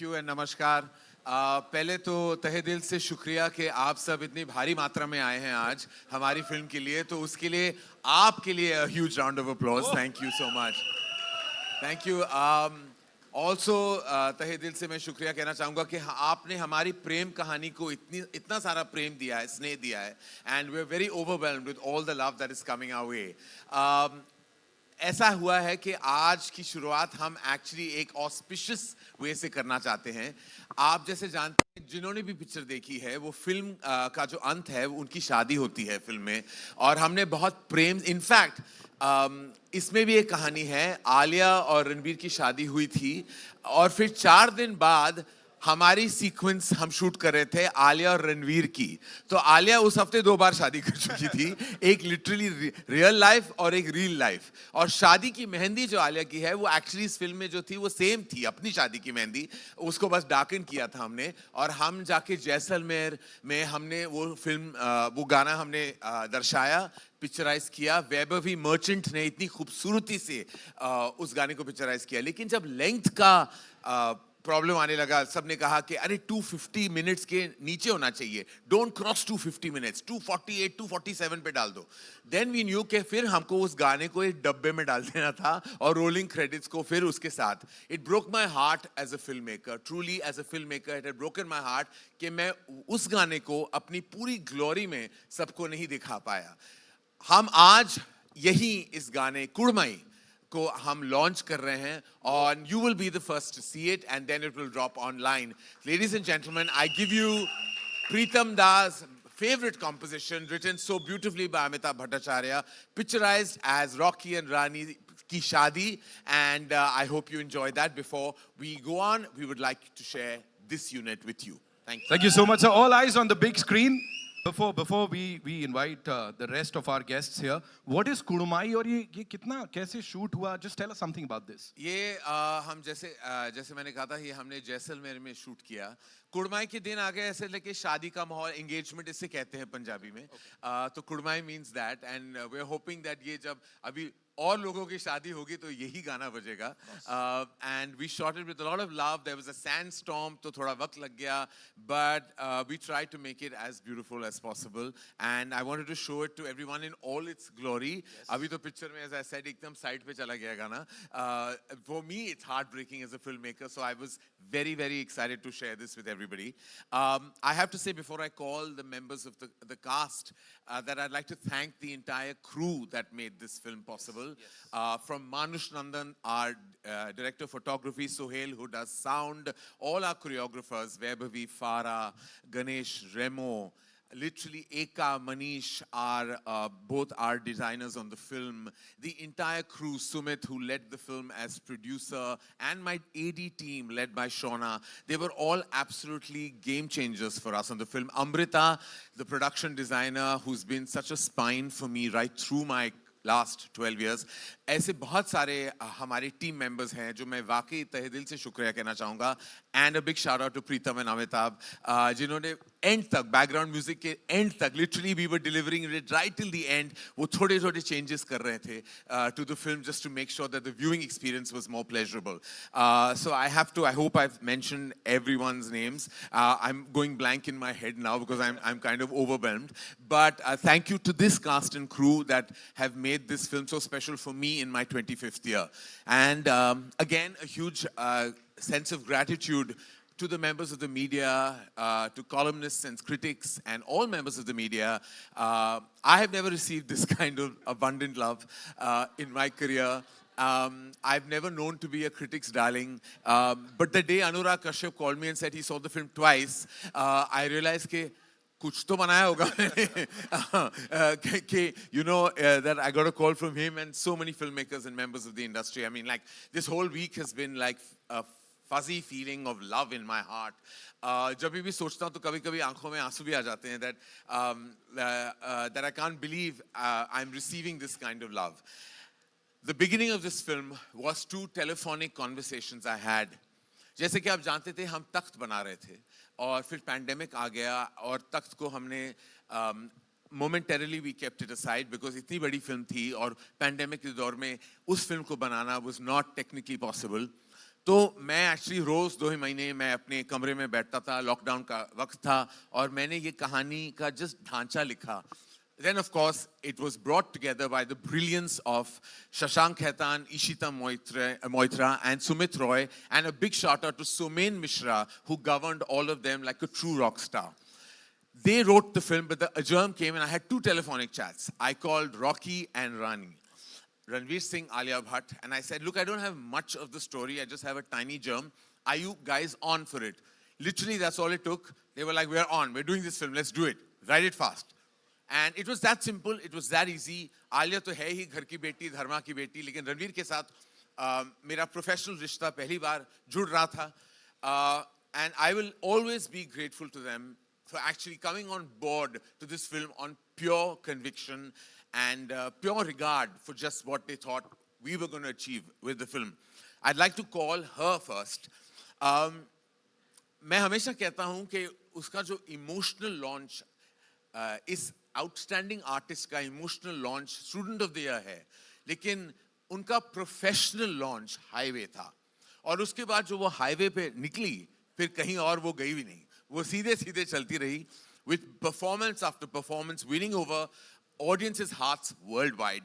You and नमस्कार। पहले तो तहे दिल से शुक्रिया कि आप सब इतनी भारी मात्रा में आए हैं आज हमारी फिल्म के लिए, तो उसके लिए आपके लिए a huge round of applause. Thank you so much. Thank you. Also तहे दिल से मैं शुक्रिया कहना चाहूँगा कि आपने हमारी प्रेम कहानी को इतना सारा प्रेम दिया है, स्नेह दिया है, and we are very overwhelmed with all the love that is coming our way. ऐसा हुआ है कि आज की शुरुआत हम एक्चुअली एक ऑस्पिशियस वे से करना चाहते हैं। आप जैसे जानते हैं, जिन्होंने भी पिक्चर देखी है, वो फिल्म का जो अंत है वो उनकी शादी होती है फिल्म में, और हमने बहुत प्रेम, इनफैक्ट इसमें भी एक कहानी है, आलिया और रणबीर की शादी हुई थी और फिर 4 दिन बाद हमारी सीक्वेंस हम शूट कर रहे थे आलिया और रणवीर की। तो आलिया उस हफ्ते 2 बार शादी कर चुकी थी, एक लिटरली रियल लाइफ और एक रियल लाइफ। और शादी की मेहंदी जो आलिया की है वो एक्चुअली इस फिल्म में जो थी वो सेम थी, अपनी शादी की मेहंदी, उसको बस डार्कन किया था हमने। और हम जाके जैसलमेर में हमने वो फिल्म वो गाना हमने दर्शाया, पिक्चराइज किया। वैभवी मर्चेंट ने इतनी खूबसूरती से उस गाने को पिक्चराइज किया। लेकिन जब लेंथ का प्रॉब्लम आने लगा, सबने कहा कि अरे 250 मिनट्स के नीचे होना चाहिए, डोंट क्रॉस 250 मिनट्स, 248 247 पे डाल दो। देन वी न्यू कि फिर हमको उस गाने को एक डब्बे में डाल देना था और रोलिंग क्रेडिट्स को फिर उसके साथ। It broke my heart as a filmmaker, truly as a filmmaker it had broken my heart कि मैं उस गाने को अपनी पूरी ग्लोरी में सबको नहीं दिखा पाया। हम आज यही इस गाने कुड़माई को हम लॉन्च कर रहे हैं, और you will be the first to see it and then it will drop online. Ladies and gentlemen, I give you Pritam Das' favorite composition, written so beautifully by Amitabh Bhattacharya, picturized as Rocky and Rani kii Shaadi, and I hope you enjoy that. Before we go on, we would like to share this unit with you. Thank you. Thank you so much, sir. All eyes on the big screen. Before we invite the rest of our guests here, what is Kudumai और ये कितना कैसे shoot हुआ? Just tell us something about this. ये हम जैसे मैंने कहा था, ये हमने जैसलमेर में शूट किया। कुड़माई के दिन आ गए, ऐसे लेके शादी का माहौल, एंगेजमेंट इसे कहते हैं पंजाबी में। तो kudmai means that, and we are hoping that ये जब अभी और लोगों की शादी होगी तो यही गाना बजेगा। And we shot it with a lot of love. There was a sandstorm, तो थोड़ा वक्त लग गया, but we try to make it as beautiful as possible, and I wanted to show it to everyone in all its glory. अभी तो picture में, as I said, एकदम side पे चला गया गाना। For me it's heartbreaking as a filmmaker, so I was very very excited to share this with everybody. I have to say, before I call the members of the cast, that I'd like to thank the entire crew that made this film possible. Yes. From Manush Nandan, our director of photography, Sohail, who does sound, all our choreographers, Vaibhavi, Farah, Ganesh, Remo, literally Eka, Manish are both our designers on the film. The entire crew, Sumit, who led the film as producer, and my AD team led by Shona, they were all absolutely game changers for us on the film. Amrita, the production designer, who's been such a spine for me right through my last 12 years. ऐसे बहुत सारे हमारे team members हैं जो मैं वाकई तहे दिल से शुक्रिया कहना चाहूँगा। And a big shout out to Pritam and Amitabh, जिन्होंने एंड तक, बैकग्राउंड म्यूजिक के एंड तक, literally we were delivering it right till the end, वो छोटे छोटे चेंजेस कर रहे थे to the film, just to make sure that the viewing experience was more pleasurable. So I hope I mentioned everyone's names. I'm going blank in my head now because I'm kind of overwhelmed. But thank you to this cast and crew that have made this film so special for me in my 25th year. And again, a huge sense of gratitude to the members of the media, to columnists and critics and all members of the media. I have never received this kind of abundant love in my career. I've never known to be a critic's darling, but the day Anurag Kashyap called me and said he saw the film twice, I realized कि कुछ तो बनाया होगा कि you know that I got a call from him and so many filmmakers and members of the industry. I mean, like, this whole week has been like a fuzzy feeling of love in my heart. जब भी सोचता हूँ तो कभी-कभी आंखों में आंसू भी आ जाते हैं, that I can't believe I'm receiving this kind of love. The beginning of this film was 2 telephonic conversations I had. जैसे कि आप जानते थे, हम तख्त बना रहे थे और फिर पैंडेमिक आ गया और तख्त को हमने momentarily we kept it aside because इतनी बड़ी फिल्म थी और पैंडेमिक के दौर में उस फिल्म को बनाना was not technically possible. तो मैं एक्चुअली रोज 2 ही महीने मैं अपने कमरे में बैठता था, लॉकडाउन का वक्त था, और मैंने ये कहानी का जस्ट ढांचा लिखा. Then of course it was brought together by the brilliance of Shashank Khaitan, Ishita Moitra and Sumit Roy, and a big shout out to Somen Mishra, who governed all of them like a true rock star. They wrote the film, but the adjourn came and I had 2 telephonic chats. I called Rocky and Rani, Ranveer Singh, Alia Bhatt, and I said, look, I don't have much of the story. I just have a tiny germ. Are you guys on for it? Literally, that's all it took. They were like, we're on. We're doing this film. Let's do it. Write it fast. And it was that simple. It was that easy. Alia तो है ही घर की बेटी, धर्मा की बेटी, लेकिन रणवीर के साथ मेरा प्रोफेशनल रिश्ता पहली बार जुड़ रहा था. And I will always be grateful to them for actually coming on board to this film on pure conviction and pure regard for just what they thought we were going to achieve with the film. I'd like to call her first. मैं हमेशा कहता हूँ कि उसका जो emotional launch इस outstanding artist का emotional launch student of the year है, लेकिन उनका प्रोफेशनल लॉन्च हाईवे था. और उसके बाद जो वो हाईवे पे निकली, फिर कहीं और वो गई भी नहीं. वो सीधे सीधे चलती रही with performance after performance, winning over audiences' hearts worldwide.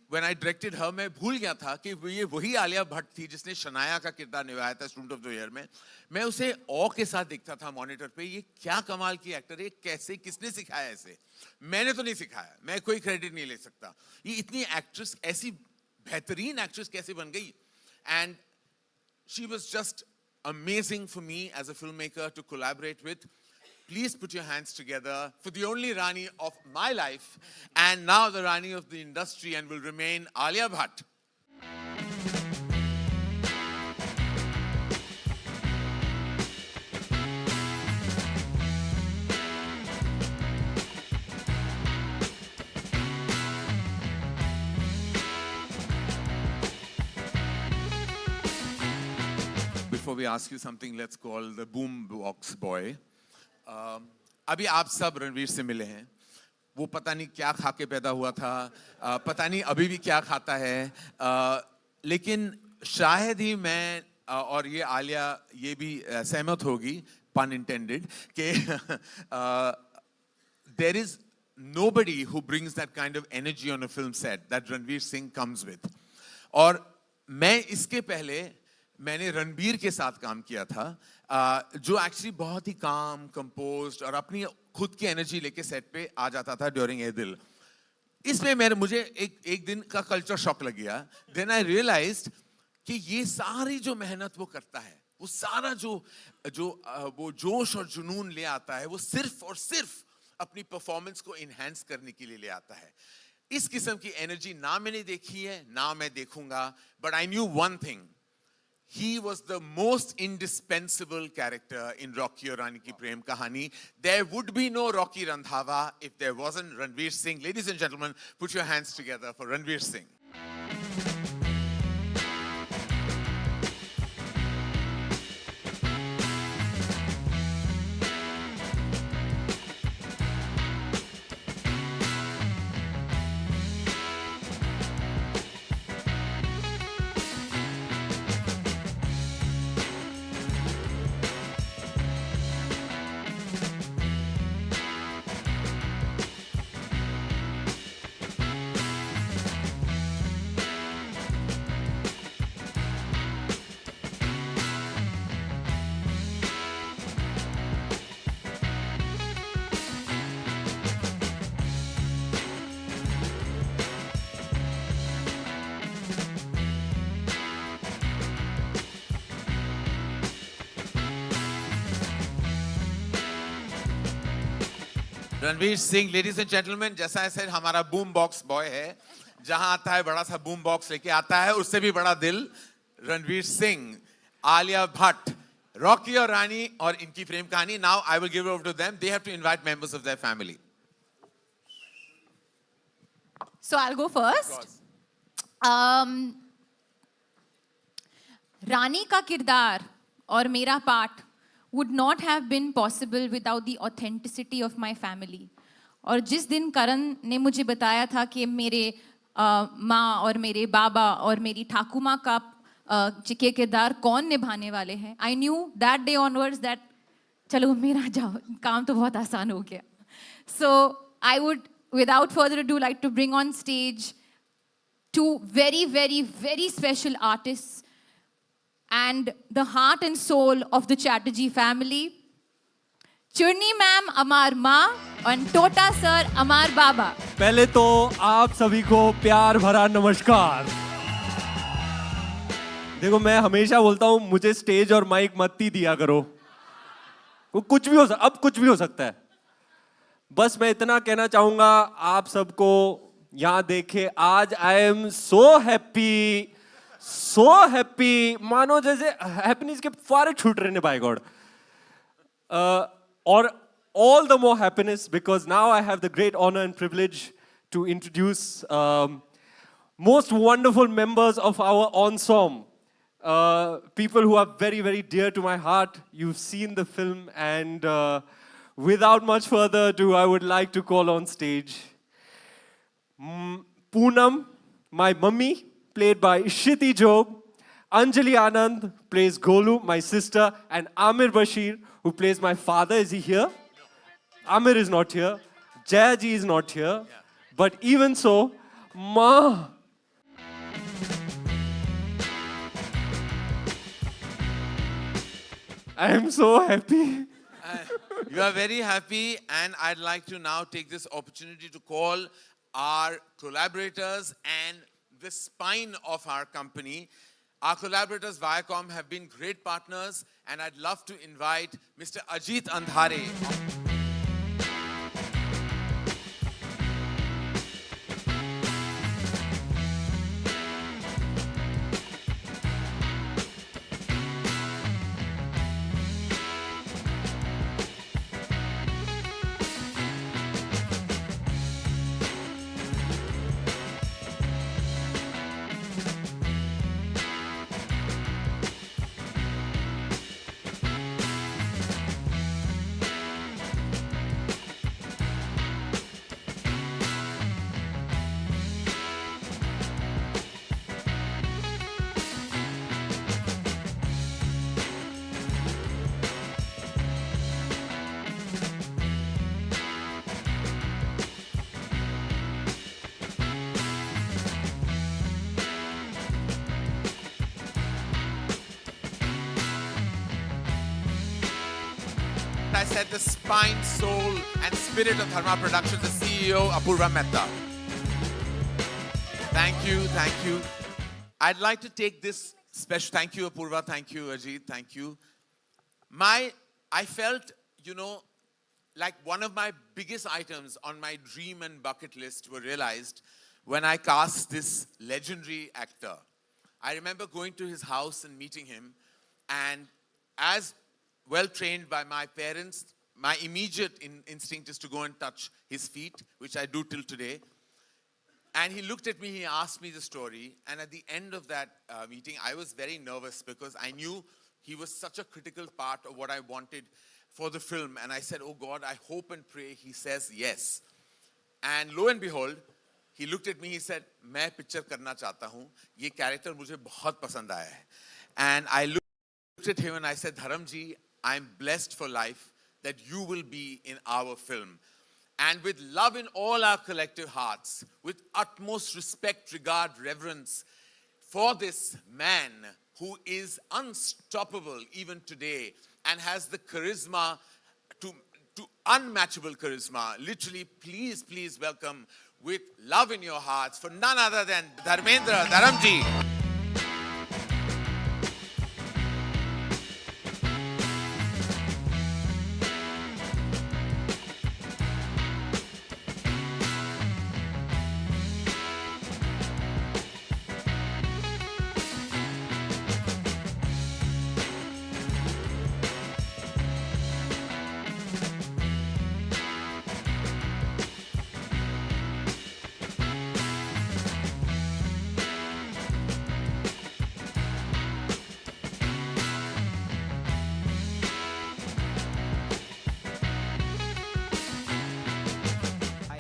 When I directed her, मैं भूल गया था कि ये वही आलिया भट्ट थी जिसने शनाया का किरदार निभाया था स्टूडेंट ऑफ द ईयर में. मैं उसे ऑ के साथ देखता था मॉनिटर पे. ये क्या कमाल की एक्टर है, कैसे, किसने सिखाया ऐसे? मैंने तो नहीं सिखाया, मैं कोई क्रेडिट नहीं ले सकता. ये इतनी एक्ट्रेस, ऐसी बेहतरीन एक्ट्रेस कैसे बन गई? And she was just amazing for me as a filmmaker to collaborate with. Please put your hands together for the only Rani of my life and now the Rani of the industry and will remain Alia Bhatt. Before we ask you something, let's call the boom box boy. अभी आप सब रणवीर से मिले हैं. वो पता नहीं क्या खा के पैदा हुआ था, पता नहीं अभी भी क्या खाता है, लेकिन शायद ही मैं और ये आलिया ये भी सहमत होगी, pun intended, कि there is nobody who brings that kind of energy on a film set that Ranveer Singh comes with. और मैं इसके पहले मैंने रणबीर के साथ काम किया था, जो एक्चुअली बहुत ही काम, कंपोज्ड और अपनी खुद की एनर्जी लेके सेट पे आ जाता था ड्यूरिंग ए दिल. इसमें मुझे एक दिन का कल्चर शॉक लग गया. देन आई रियलाइज्ड कि ये सारी जो मेहनत वो करता है, वो सारा जो वो जोश और जुनून ले आता है, वो सिर्फ और सिर्फ अपनी परफॉर्मेंस को इनहेंस करने के लिए ले आता है. इस किस्म की एनर्जी ना मैंने देखी है, ना मैं देखूंगा. But I knew one thing. He was the most indispensable character in Rocky or Rani kii Prem Kahaani. There would be no Rocky Randhawa if there wasn't Ranveer Singh. Ladies and gentlemen, put your hands together for Ranveer Singh. Ranveer Singh, ladies and gentleman, जैसा ऐसे हमारा boom box boy है, जहां आता है बड़ा सा boom box लेके आता है, उससे भी बड़ा दिल. रणवीर सिंह, आलिया भट्ट, रॉकी और रानी और इनकी प्रेम कहानी. Now I will give over to them. They have to invite members of their family. So I'll go first. Rani का किरदार और मेरा part would not have been possible without the authenticity of my family. और जिस दिन करण ने मुझे बताया था कि मेरे माँ और मेरे बाबा और मेरी ठाकुमा का के किरदार कौन निभाने वाले हैं. I knew that day onwards that चलो मेरा काम तो बहुत आसान हो गया. So I would, without further ado, like to bring on stage two very, very, very special artists and the heart and soul of the Chatterjee family. Churni ma'am, Amar Ma, and Tota sir, Amar Baba. पहले तो आप सभी को प्यार भरा नमस्कार. देखो मैं हमेशा बोलता हूँ मुझे स्टेज और माइक मत ही दिया करो. वो कुछ भी हो सकता, अब कुछ भी हो सकता है. बस मैं इतना कहना चाहूंगा आप सबको यहाँ देखे आज आई एम सो हैप्पी मानो जैसे हैप्पीनेस के फुहारे छूट रहे हैं बाय गॉड. और all the more happiness because now I have the great honor and privilege to introduce most wonderful members of our ensemble. People who are very, very dear to my heart. You've seen the film and without much further ado, I would like to call on stage Poonam, my mummy, played by Shiti Jog. Anjali Anand plays Golu, my sister, and Amir Bashir, who plays my father. Is he here? Amir is not here. Jayaji is not here. But even so, Ma. I am so happy. You are very happy, and I'd like to now take this opportunity to call our collaborators and the spine of our company. Our collaborators, Viacom, have been great partners, and I'd love to invite Mr. Ajit Andhare. I said the spine, soul, and spirit of Dharma Productions, the CEO, Apurva Mehta. Thank you, thank you. I'd like to take this special, thank you Apurva, thank you Ajit, thank you. I felt, like one of my biggest items on my dream and bucket list were realized when I cast this legendary actor. I remember going to his house and meeting him, and as well trained by my parents, my immediate instinct is to go and touch his feet, which I do till today. And he looked at me, he asked me the story, and at the end of that meeting, I was very nervous because I knew he was such a critical part of what I wanted for the film. And I said, oh God, I hope and pray he says yes. And lo and behold, he looked at me, he said, मैं picture करना चाहता हूँ, ये character मुझे बहुत पसंद आया है. And I looked at him and I said, Dharamji, I'm blessed for life that you will be in our film. And with love in all our collective hearts, with utmost respect, regard, reverence for this man who is unstoppable even today and has the charisma to unmatchable charisma. Literally, please, please welcome with love in your hearts for none other than Dharmendra Dharamji.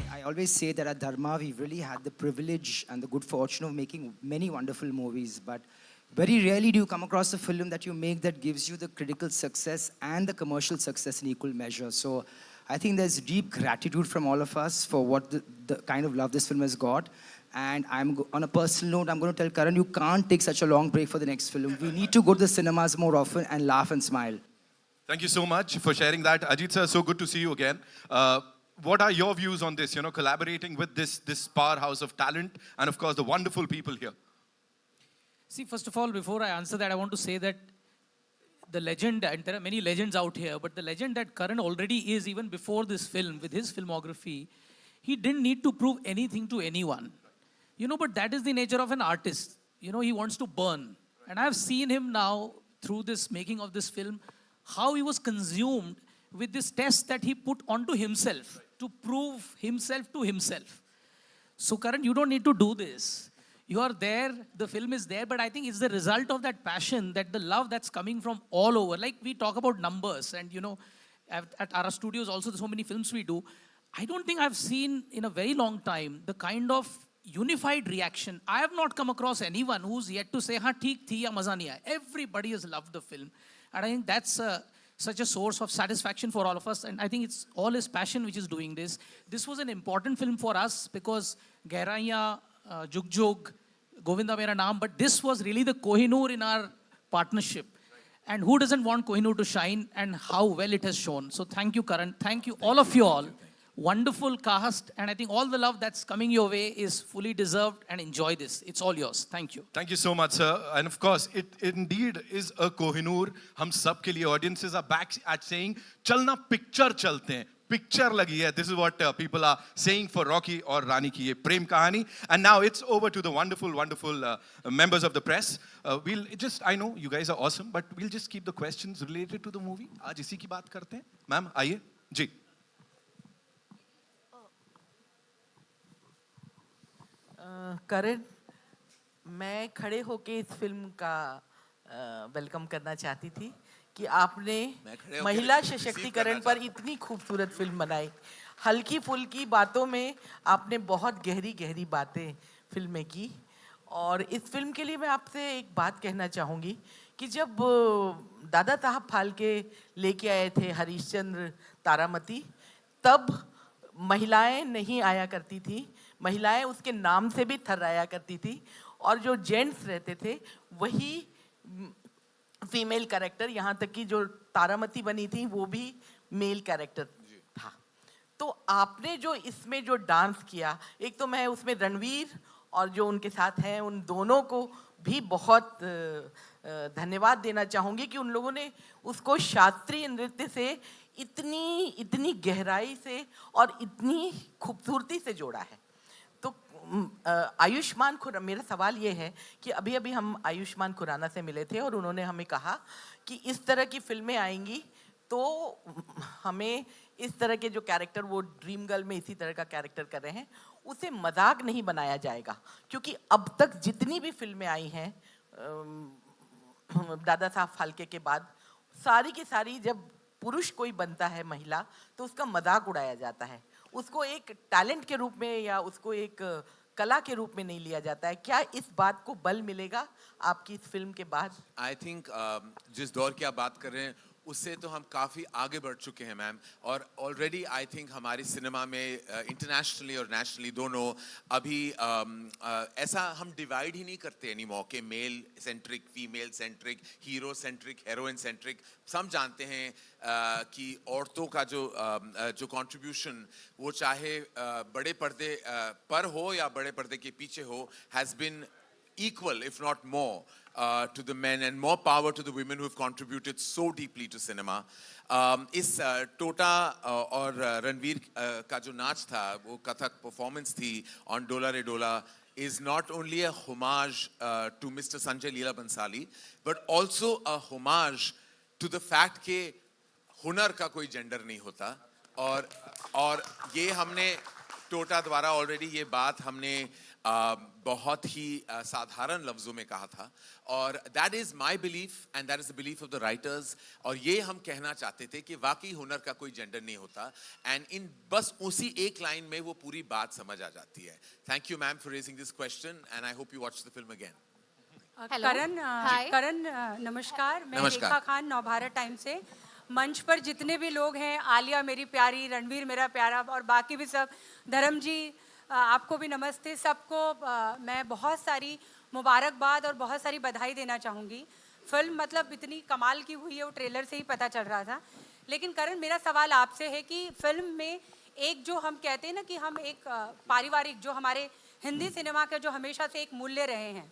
I always say that at Dharma, we really had the privilege and the good fortune of making many wonderful movies. But very rarely do you come across a film that you make that gives you the critical success and the commercial success in equal measure. So I think there's deep gratitude from all of us for what the kind of love this film has got. And on a personal note, I'm going to tell Karan, you can't take such a long break for the next film. We need to go to the cinemas more often and laugh and smile. Thank you so much for sharing that. Ajit sir, so good to see you again. What are your views on this, collaborating with this powerhouse of talent and, of course, the wonderful people here? See, first of all, before I answer that, I want to say that the legend, and there are many legends out here, but the legend that Karan already is, even before this film, with his filmography, he didn't need to prove anything to anyone. But that is the nature of an artist. He wants to burn. And I've seen him now, through this making of this film, how he was consumed with this test that he put onto himself to prove himself to himself. So, Karan, you don't need to do this. You are there, the film is there, but I think it's the result of that passion, that the love that's coming from all over. Like we talk about numbers, and at our studios also, there's so many films we do. I don't think I've seen in a very long time the kind of unified reaction. I have not come across anyone who's yet to say, "Ha, theek thi ya maza nahi aaya." Everybody has loved the film. And I think that's such a source of satisfaction for all of us. And I think it's all his passion which is doing this. This was an important film for us because Gehraiyan, Jug Jug, Govinda Mera Naam, but this was really the Kohinoor in our partnership. And who doesn't want Kohinoor to shine, and how well it has shown. So thank you, Karan. Thank you, all of you all. Wonderful cast, and I think all the love that's coming your way is fully deserved, and enjoy this. It's all yours. Thank you. Thank you so much, sir. And of course, it indeed is a Kohinoor. Hum sab ke liye audiences are back at saying, "Chalna picture chalte hain." Picture lagi hai. This is what people are saying for Rocky or Rani kii Prem Kahaani. And now it's over to the wonderful, wonderful members of the press. I know you guys are awesome, but we'll just keep the questions related to the movie. Aaj isi ki baat karte hain. Ma'am, aaiye. Ji. करण, मैं खड़े होके इस film का welcome करना चाहती थी कि आपने महिला सशक्तिकरण पर इतनी खूबसूरत फिल्म बनाई. हल्की फुल्की बातों में आपने बहुत गहरी गहरी बातें फिल्म में की. और इस फिल्म के लिए मैं आपसे एक बात कहना चाहूँगी कि जब दादा साहब फाल्के लेके आए थे हरिश्चंद्र तारामती, तब महिलाएं नहीं आया करती थी. महिलाएं उसके नाम से भी थर्राया करती थी, और जो जेंट्स रहते थे वही फीमेल कैरेक्टर, यहाँ तक कि जो तारामती बनी थी वो भी मेल कैरेक्टर था. तो आपने जो इसमें जो डांस किया, एक तो मैं उसमें रणवीर और जो उनके साथ हैं उन दोनों को भी बहुत धन्यवाद देना चाहूँगी कि उन लोगों ने उसको शास्त्रीय नृत्य से इतनी गहराई से और इतनी खूबसूरती से जोड़ा है. तो आयुष्मान खुराना, मेरा सवाल ये है कि अभी अभी हम आयुष्मान खुराना से मिले थे और उन्होंने हमें कहा कि इस तरह की फिल्में आएंगी तो हमें इस तरह के जो कैरेक्टर, वो ड्रीम गर्ल में इसी तरह का कैरेक्टर कर रहे हैं, उसे मजाक नहीं बनाया जाएगा. क्योंकि अब तक जितनी भी फिल्में आई हैं दादा साहब फाल्के के बाद, सारी की सारी जब पुरुष कोई बनता है महिला तो उसका मजाक उड़ाया जाता है. उसको एक टैलेंट के रूप में या उसको एक कला के रूप में नहीं लिया जाता है. क्या इस बात को बल मिलेगा आपकी इस फिल्म के बाद? आई थिंक जिस दौर की आप बात कर रहे हैं उससे तो हम काफ़ी आगे बढ़ चुके हैं मैम. और ऑलरेडी आई थिंक हमारी सिनेमा में इंटरनेशनली और नेशनली दोनों अभी ऐसा हम डिवाइड ही नहीं करते एनी मौर के male centric, female centric, hero centric, heroine centric. सब जानते हैं कि औरतों का जो कंट्रीब्यूशन, वो चाहे बड़े पर्दे पर हो या बड़े पर्दे के पीछे हो, has been equal, if not more, to the men, and more power to the women who have contributed so deeply to cinema. इस टोटा और रणवीर का जो नाच था, वो कथक परफॉर्मेंस थी on Dola Re Dola, is not only a homage to Mr. Sanjay Leela Bansali, but also a homage to the fact कि हुनर का कोई जेंडर नहीं होता. और ये हमने टोटा द्वारा ऑलरेडी ये बात हमने बहुत ही साधारण लफ्ज़ों में कहा था. और that is my belief and that is the belief of the writers. और ये हम कहना चाहते थे कि वाकई हुनर का कोई जेंडर नहीं होता. एंड इन बस उसी एक लाइन में वो पूरी बात समझ आ जाती है. Thank you ma'am for raising this question, and I hope you watch the film again. Hello. Karan Hi. करण नमस्कार, मैं नमस्कार। रेखा खान नवभारत टाइम से। मंच पर जितने भी लोग हैं, आलिया मेरी प्यारी, रणवीर मेरा प्यारा और बाकी भी सब, धर्म जी आपको भी नमस्ते। सबको मैं बहुत सारी मुबारकबाद और बहुत सारी बधाई देना चाहूँगी। फिल्म मतलब इतनी कमाल की हुई है, वो ट्रेलर से ही पता चल रहा था। लेकिन करण, मेरा सवाल आपसे है कि फिल्म में एक जो हम कहते हैं ना कि हम एक पारिवारिक, जो हमारे हिंदी सिनेमा के जो हमेशा से एक मूल्य रहे हैं,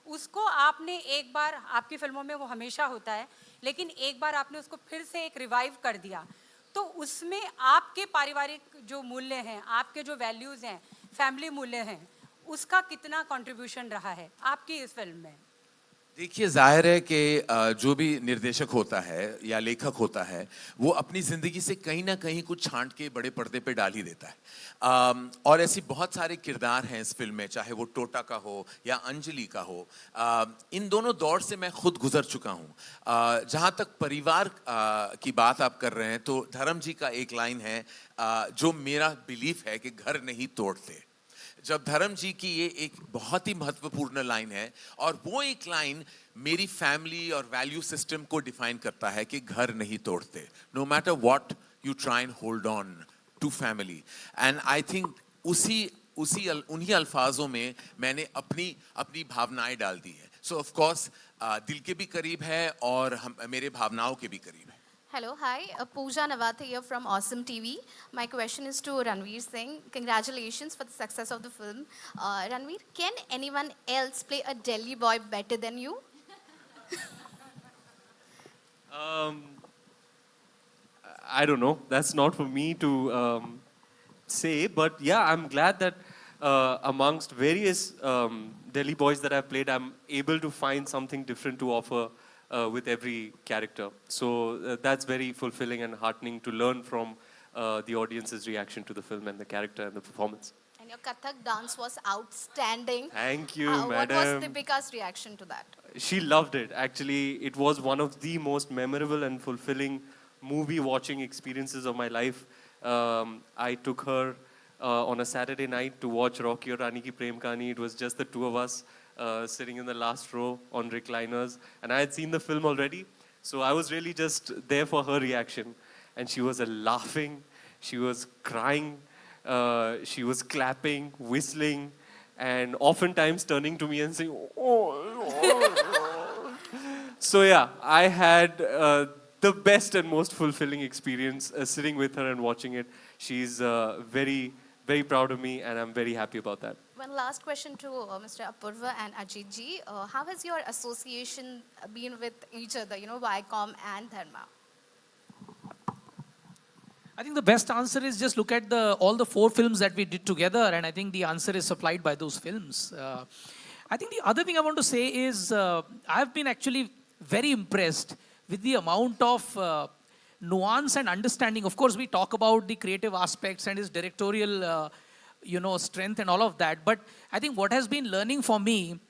उसको आपने एक बार, आपकी फिल्मों में वो हमेशा होता है, लेकिन एक बार आपने उसको फिर से एक रिवाइव कर दिया। तो उसमें आपके पारिवारिक जो मूल्य हैं, आपके जो वैल्यूज़ हैं, फैमिली मूल्य हैं, उसका कितना कंट्रीब्यूशन रहा है आपकी इस फिल्म में? देखिए, जाहिर है कि जो भी निर्देशक होता है या लेखक होता है, वो अपनी ज़िंदगी से कहीं ना कहीं कुछ छांट के बड़े पर्दे पे डाल ही देता है। और ऐसी बहुत सारे किरदार हैं इस फिल्म में, चाहे वो टोटा का हो या अंजलि का हो। इन दोनों दौर से मैं खुद गुजर चुका हूँ। जहाँ तक परिवार की बात आप कर रहे हैं, तो धर्म जी का एक लाइन है जो मेरा बिलीफ है कि घर नहीं तोड़ते। जब धर्म जी की ये एक बहुत ही महत्वपूर्ण लाइन है, और वो एक लाइन मेरी फैमिली और वैल्यू सिस्टम को डिफाइन करता है कि घर नहीं तोड़ते, no matter what you try and hold on to family. And I think उन्हीं अल्फाजों में मैंने अपनी भावनाएं डाल दी है। सो ऑफ कोर्स दिल के भी करीब है और मेरे भावनाओं के भी करीब है। Hello, hi. Pooja Navate here from Awesome TV. My question is to Ranveer Singh. Congratulations for the success of the film. Ranveer, can anyone else play a Delhi boy better than you? I don't know. That's not for me to say. But yeah, I'm glad that amongst various Delhi boys that I've played, I'm able to find something different to offer with every character. So that's very fulfilling and heartening to learn from the audience's reaction to the film and the character and the performance. And your Kathak dance was outstanding. Thank you, What was madam. Deepika's reaction to that? She loved it. Actually, it was one of the most memorable and fulfilling movie watching experiences of my life. I took her on a Saturday night to watch Rani kii Prem Kahaani. It was just the two of us sitting in the last row on recliners, and I had seen the film already, so I was really just there for her reaction. And she was laughing, she was crying, she was clapping, whistling, and oftentimes turning to me and saying, oh. So yeah, I had the best and most fulfilling experience sitting with her and watching it. She's very, very proud of me, and I'm very happy about that. One last question to Mr. Apurva and Ajit ji. How has your association been with each other, Viacom and Dharma? I think the best answer is just look at all the 4 films that we did together, and I think the answer is supplied by those films. I think the other thing I want to say is I've been actually very impressed with the amount of nuance and understanding. Of course, we talk about the creative aspects and his directorial strength and all of that. But I think what has been learning for me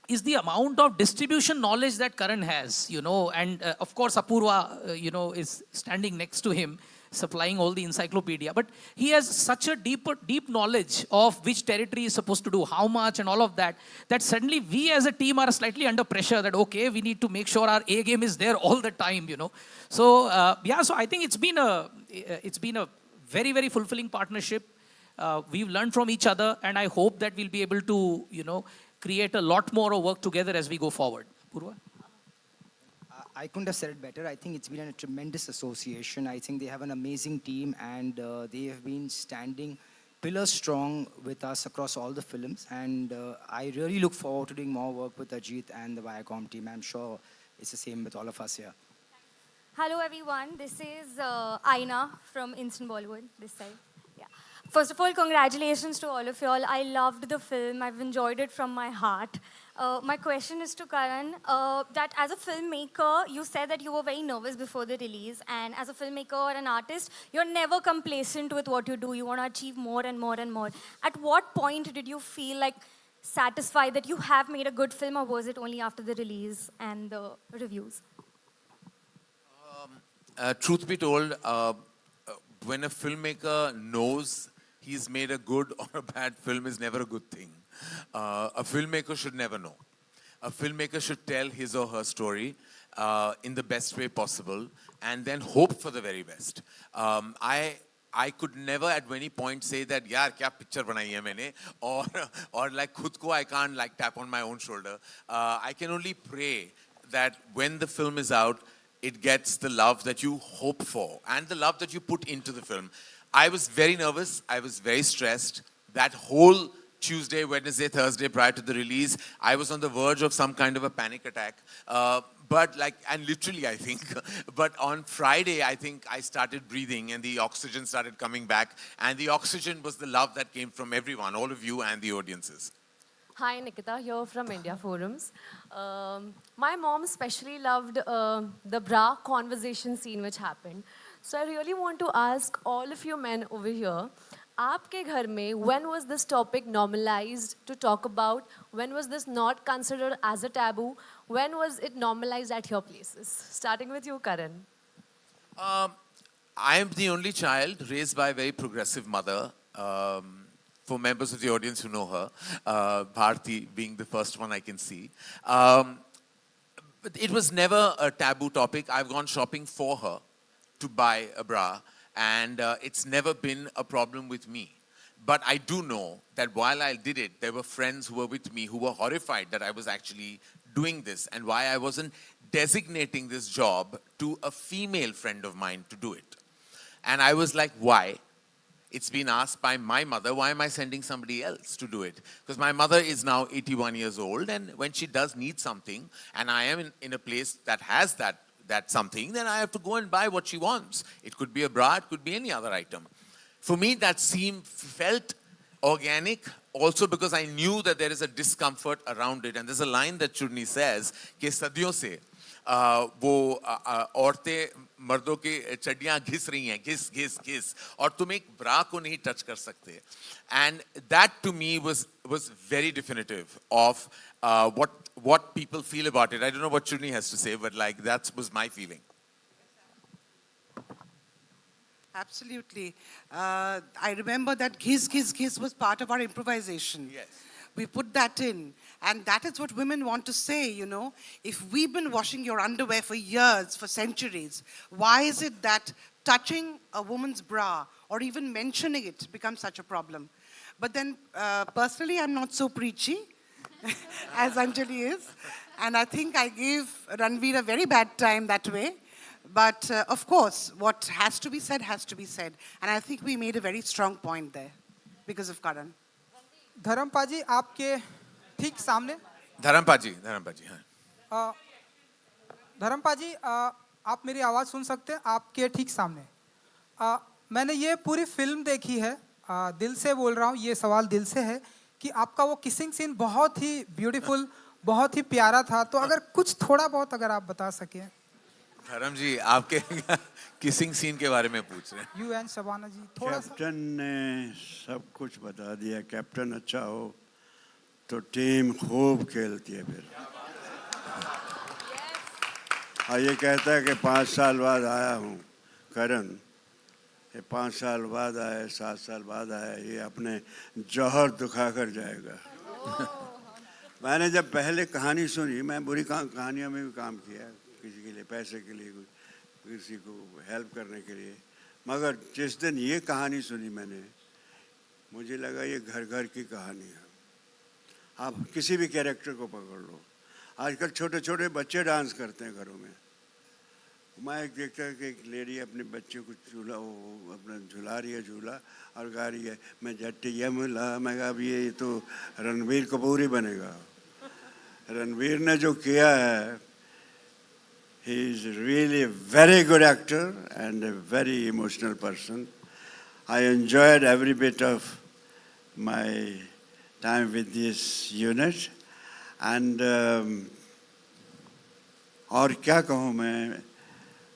is the amount of distribution knowledge that Karan has, and of course Apurva, is standing next to him, supplying all the encyclopedia. But he has such a deep knowledge of which territory is supposed to do how much and all of that, that suddenly we as a team are slightly under pressure that, okay, we need to make sure our A game is there all the time, So, so I think it's been a very, very fulfilling partnership. We've learned from each other, and I hope that we'll be able to, create a lot more work together as we go forward. Purva? I couldn't have said it better. I think it's been a tremendous association. I think they have an amazing team, and they have been standing pillar strong with us across all the films. And I really look forward to doing more work with Ajit and the Viacom team. I'm sure it's the same with all of us here. Hello everyone, this is Aina from Instant Bollywood, this side. Yeah. First of all, congratulations to all of you all. I loved the film, I've enjoyed it from my heart. My question is to Karan, that as a filmmaker, you said that you were very nervous before the release, and as a filmmaker or an artist, you're never complacent with what you do. You want to achieve more and more and more. At what point did you feel like satisfied that you have made a good film, or was it only after the release and the reviews? Truth be told, when a filmmaker knows he's made a good or a bad film is never a good thing. A filmmaker should never know. a filmmaker should tell his or her story in the best way possible and then hope for the very best. I could never at any point say that yaar kya picture banai hai maine, or like khud ko I can't like tap on my own shoulder. I can only pray that when the film is out, it gets the love that you hope for and the love that you put into the film. I was very nervous. I was very stressed. That whole Tuesday, Wednesday, Thursday prior to the release, I was on the verge of some kind of a panic attack. But like, and literally I think, but on Friday, I think I started breathing and the oxygen started coming back. And the oxygen was the love that came from everyone, all of you and the audiences. Hi, Nikita, here from India Forums. My mom especially loved the bra conversation scene which happened. So I really want to ask all of you men over here, आपके घर में, when was this topic normalized to talk about? When was this not considered as a taboo? When was it normalized at your places? Starting with you, Karan. I am the only child raised by a very progressive mother. For members of the audience who know her, Bharti being the first one I can see. But it was never a taboo topic. I've gone shopping for her to buy a bra, and it's never been a problem with me. But I do know that while I did it, there were friends who were with me who were horrified that I was actually doing this and why I wasn't designating this job to a female friend of mine to do it. And I was like, why? It's been asked by my mother, why am I sending somebody else to do it? Because my mother is now 81 years old, and when she does need something, and I am in a place that has that something, then I have to go and buy what she wants. It could be a bra, it could be any other item. For me, that felt organic, also because I knew that there is a discomfort around it. And there's a line that Churni says, कि सदियों से वो औरतें मर्दों की चड्डियां घिस रही हैं, घिस, और तुम एक ब्रा को नहीं टच कर सकते. And that to me was very definitive of what people feel about it. I don't know what Churni has to say, but like that was my feeling. Absolutely. I remember that ghiz was part of our improvisation. Yes. We put that in. And that is what women want to say, you know. If we've been washing your underwear for years, for centuries, why is it that touching a woman's bra or even mentioning it becomes such a problem? But then, personally, I'm not so preachy as Anjali is. And I think I gave Ranveer a very bad time that way. But of course, what has to be said has to be said. And I think we made a very strong point there because of Karan. Dharmapa जी आपके ठीक सामने. धर्मपा जी हाँ. धर्मपा जी आप मेरी आवाज़ सुन सकते हैं आपके ठीक सामने. मैंने ये पूरी फिल्म देखी है, दिल से बोल रहा हूँ, ये सवाल दिल से है कि आपका वो किसिंग सीन बहुत ही ब्यूटीफुल, बहुत ही प्यारा था. तो अगर कुछ थोड़ा बहुत अगर आप बता सकें. धर्म जी आपके किसिंग सीन के बारे में पूछ रहे हैं. यू एंड शबाना जी थोड़ा सा. कैप्टन ने सब कुछ बता दिया. कैप्टन अच्छा हो तो टीम खूब खेलती है फिर. हाँ, ये कहता है कि 5 साल बाद आया हूँ करण, ये 5 साल बाद आया, 7 साल बाद आया, ये अपने जौहर दुखा कर जाएगा. मैंने जब पहले कहानी सुनी, मैं बुरी कहानियों में भी काम किया, किसी के लिए पैसे के लिए, किसी को हेल्प करने के लिए, मगर जिस दिन ये कहानी सुनी मैंने, मुझे लगा ये घर घर की कहानी है. आप किसी भी कैरेक्टर को पकड़ लो, आजकल छोटे छोटे बच्चे डांस करते हैं घरों में. मैं एक देखता कि एक लेडी अपने बच्चे को अपना झुला रही है झूला और गा रही है, मैं जट्टी यमला. मैं कहा अब ये तो रणवीर कपूर ही बनेगा. रणवीर ने जो किया है, he is really a very good actor and a very emotional person. I enjoyed every bit of my time with this unit. And और क्या कहूँ मैं,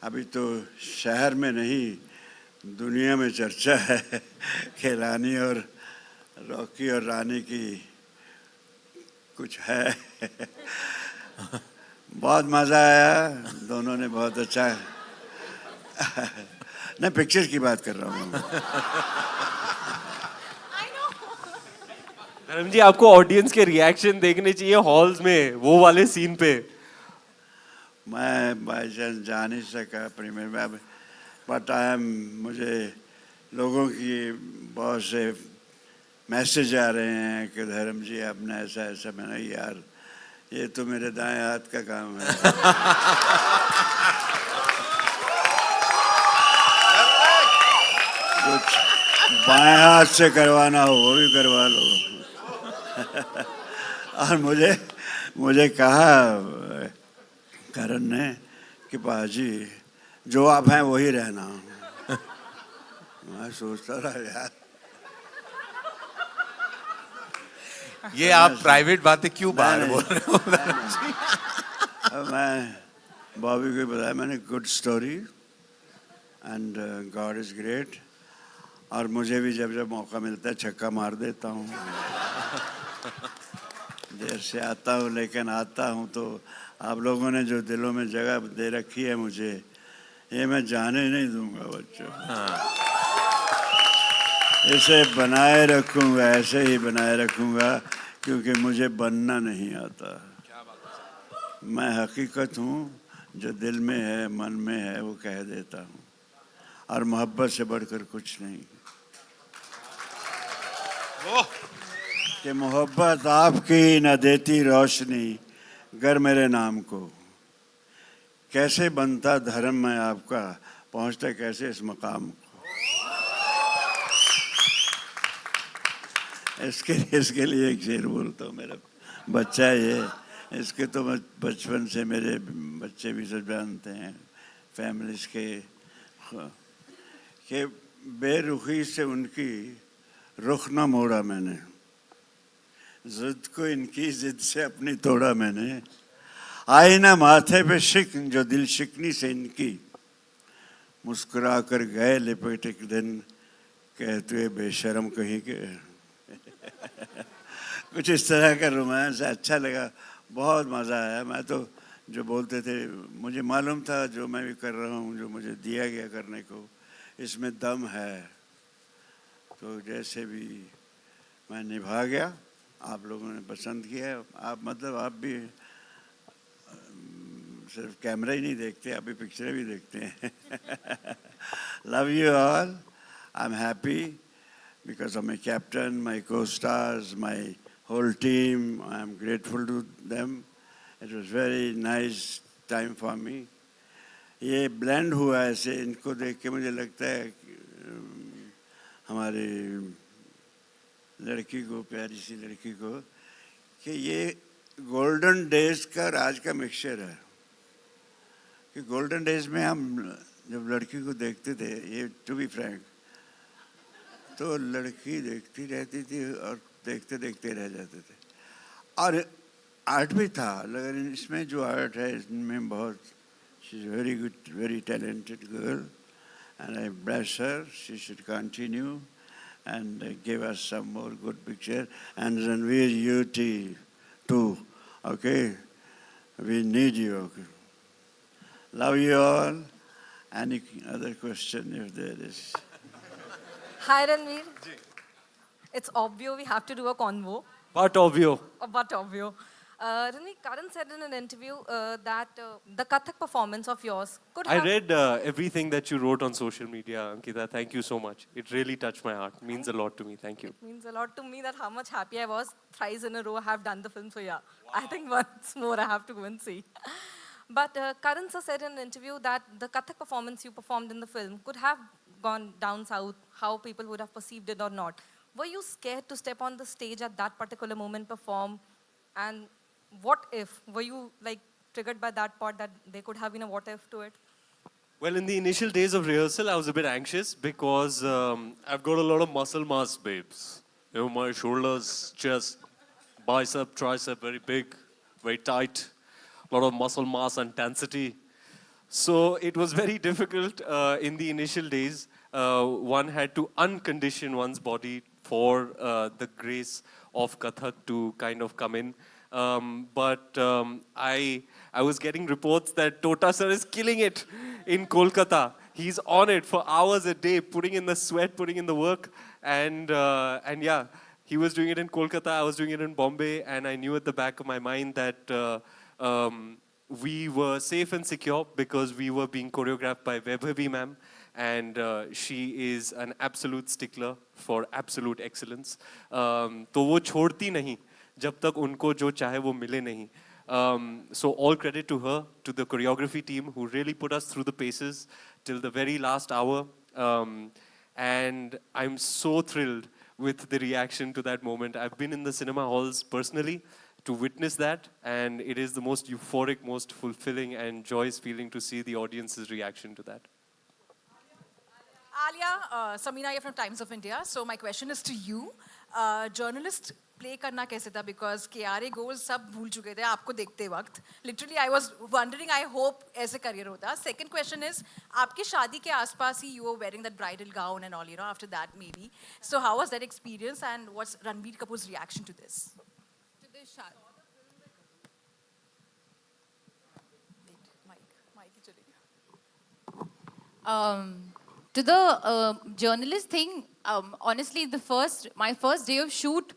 अभी तो शहर में नहीं दुनिया में चर्चा है कि रानी और रॉकी और रानी की कुछ है. बहुत मज़ा आया, दोनों ने बहुत अच्छा. मैं पिक्चर की बात कर रहा हूँ. धर्म जी आपको ऑडियंस के रिएक्शन देखने चाहिए हॉल्स में वो वाले सीन पे. मैं बाई चांस जा नहीं सका प्रीमियर में, बट मुझे लोगों की बहुत से मैसेज आ रहे हैं कि धर्म जी आपने ऐसा ऐसा. मैंने यार ये तो मेरे दाएं हाथ का काम है. कुछ बाएं हाथ से करवाना हो वो भी करवा लो. और मुझे कहा करण ने कि बाजी जो आप हैं वही रहना. मैं सोचता रहा यार ये आप प्राइवेट बातें क्यों बाहर बोल रहे हो? मैं बॉबी को बताया मैंने good story and God is great. और मुझे भी जब जब मौका मिलता है छक्का मार देता हूँ. देर से आता हूँ लेकिन आता हूँ. तो आप लोगों ने जो दिलों में जगह दे रखी है मुझे, ये मैं जाने नहीं दूंगा बच्चों. इसे बनाए रखूंगा, ऐसे ही बनाए रखूंगा क्योंकि मुझे बनना नहीं आता. मैं हकीकत हूँ, जो दिल में है मन में है वो कह देता हूँ. और मोहब्बत से बढ़कर कुछ नहीं. कि मोहब्बत आपकी न देती रोशनी गर मेरे नाम को. कैसे बनता धर्म मैं आपका, पहुंचता कैसे इस मकाम को. इसके लिए एक शेर बोलता हूँ. मेरा बच्चा है ये, इसके तो मैं बचपन से मेरे बच्चे भी सब जानते हैं फैमिलीज के कि बेरुखी से उनकी रुख न मोड़ा मैंने. जिद को इनकी जिद से अपनी तोड़ा मैंने. आई ना माथे पे शिकन जो दिल शिकनी से इनकी. मुस्कुरा कर गए लिपट एक दिन कहते हुए बेशरम कहीं के. कुछ इस तरह का रोमांस अच्छा लगा, बहुत मज़ा आया. मैं तो जो बोलते थे मुझे मालूम था जो मैं भी कर रहा हूँ, जो मुझे दिया गया करने को इसमें दम है. तो जैसे भी मैं निभा गया, आप लोगों ने पसंद किया. आप मतलब आप भी सिर्फ कैमरा ही नहीं देखते, आप भी पिक्चरें भी देखते हैं. Love you all. I am happy because of my captain, my co-stars, my whole team. I am grateful to them. It was very nice time for me. ये blend हुआ ऐसे, इनको देख के मुझे लगता है हमारी लड़की को, प्यारी सी लड़की को, कि ये गोल्डन डेज का और आज का मिक्सचर है. कि गोल्डन डेज में हम जब लड़की को देखते थे, ये टू बी फ्रैंक, तो लड़की देखती रहती थी और देखते देखते रह जाते थे. और आर्ट भी था, लेकिन इसमें जो आर्ट है इसमें बहुत, she is very good, very talented girl and I bless her. She should continue and give us some more good picture. And Ranveer, you too, okay? We need you, okay? Love you all. Any other question if there is? Hi, Ranveer. It's obvious we have to do a convo. But obvious. But obvious. Ranveer, Karan said in an interview that the Kathak performance of yours could have... I read everything that you wrote on social media, Ankita. Thank you so much. It really touched my heart. Means a lot to me. Thank you. It means a lot to me that how much happy I was. Thrice in a row I have done the film, so yeah. Wow. I think once more I have to go and see. But Karan sir said in an interview that the Kathak performance you performed in the film could have gone down south, how people would have perceived it or not. Were you scared to step on the stage at that particular moment, perform? And what if? Were you like triggered by that part that there could have been a what if to it? Well, in the initial days of rehearsal, I was a bit anxious because I've got a lot of muscle mass, babes. You know, my shoulders, chest, bicep, tricep, very big, very tight. A lot of muscle mass and density. So it was very difficult in the initial days. One had to uncondition one's body for the grace of Kathak to kind of come in. But I was getting reports that Tota sir is killing it in Kolkata. He's on it for hours a day, putting in the sweat, putting in the work, and yeah, He was doing it in Kolkata, I was doing it in Bombay, and I knew at the back of my mind that we were safe and secure because we were being choreographed by Vaibhavi ma'am, and she is an absolute stickler for absolute excellence. तो वो छोड़ती नहीं जब तक उनको जो चाहे वो मिले नहीं. So all credit to her, to the choreography team who really put us through the paces till the very last hour. And I'm so thrilled with the reaction to that moment. I've been in the cinema halls personally to witness that, and it is the most euphoric, most fulfilling and joyous feeling to see the audience's reaction to that. Alia, Samina here from Times of India. So my question is to you. Journalist play करना कैसे था? Because KRA goals सब भूल चुके थे आपको देखते वक्त. Literally, I was wondering. I hope ऐसे career होता. Second question is, आपकी शादी के आसपास ही you were wearing that bridal gown and all, you know, after that maybe. So how was that experience, and what's Ranveer Kapoor's reaction to this? To this shot. To the journalist thing, honestly, my first day of shoot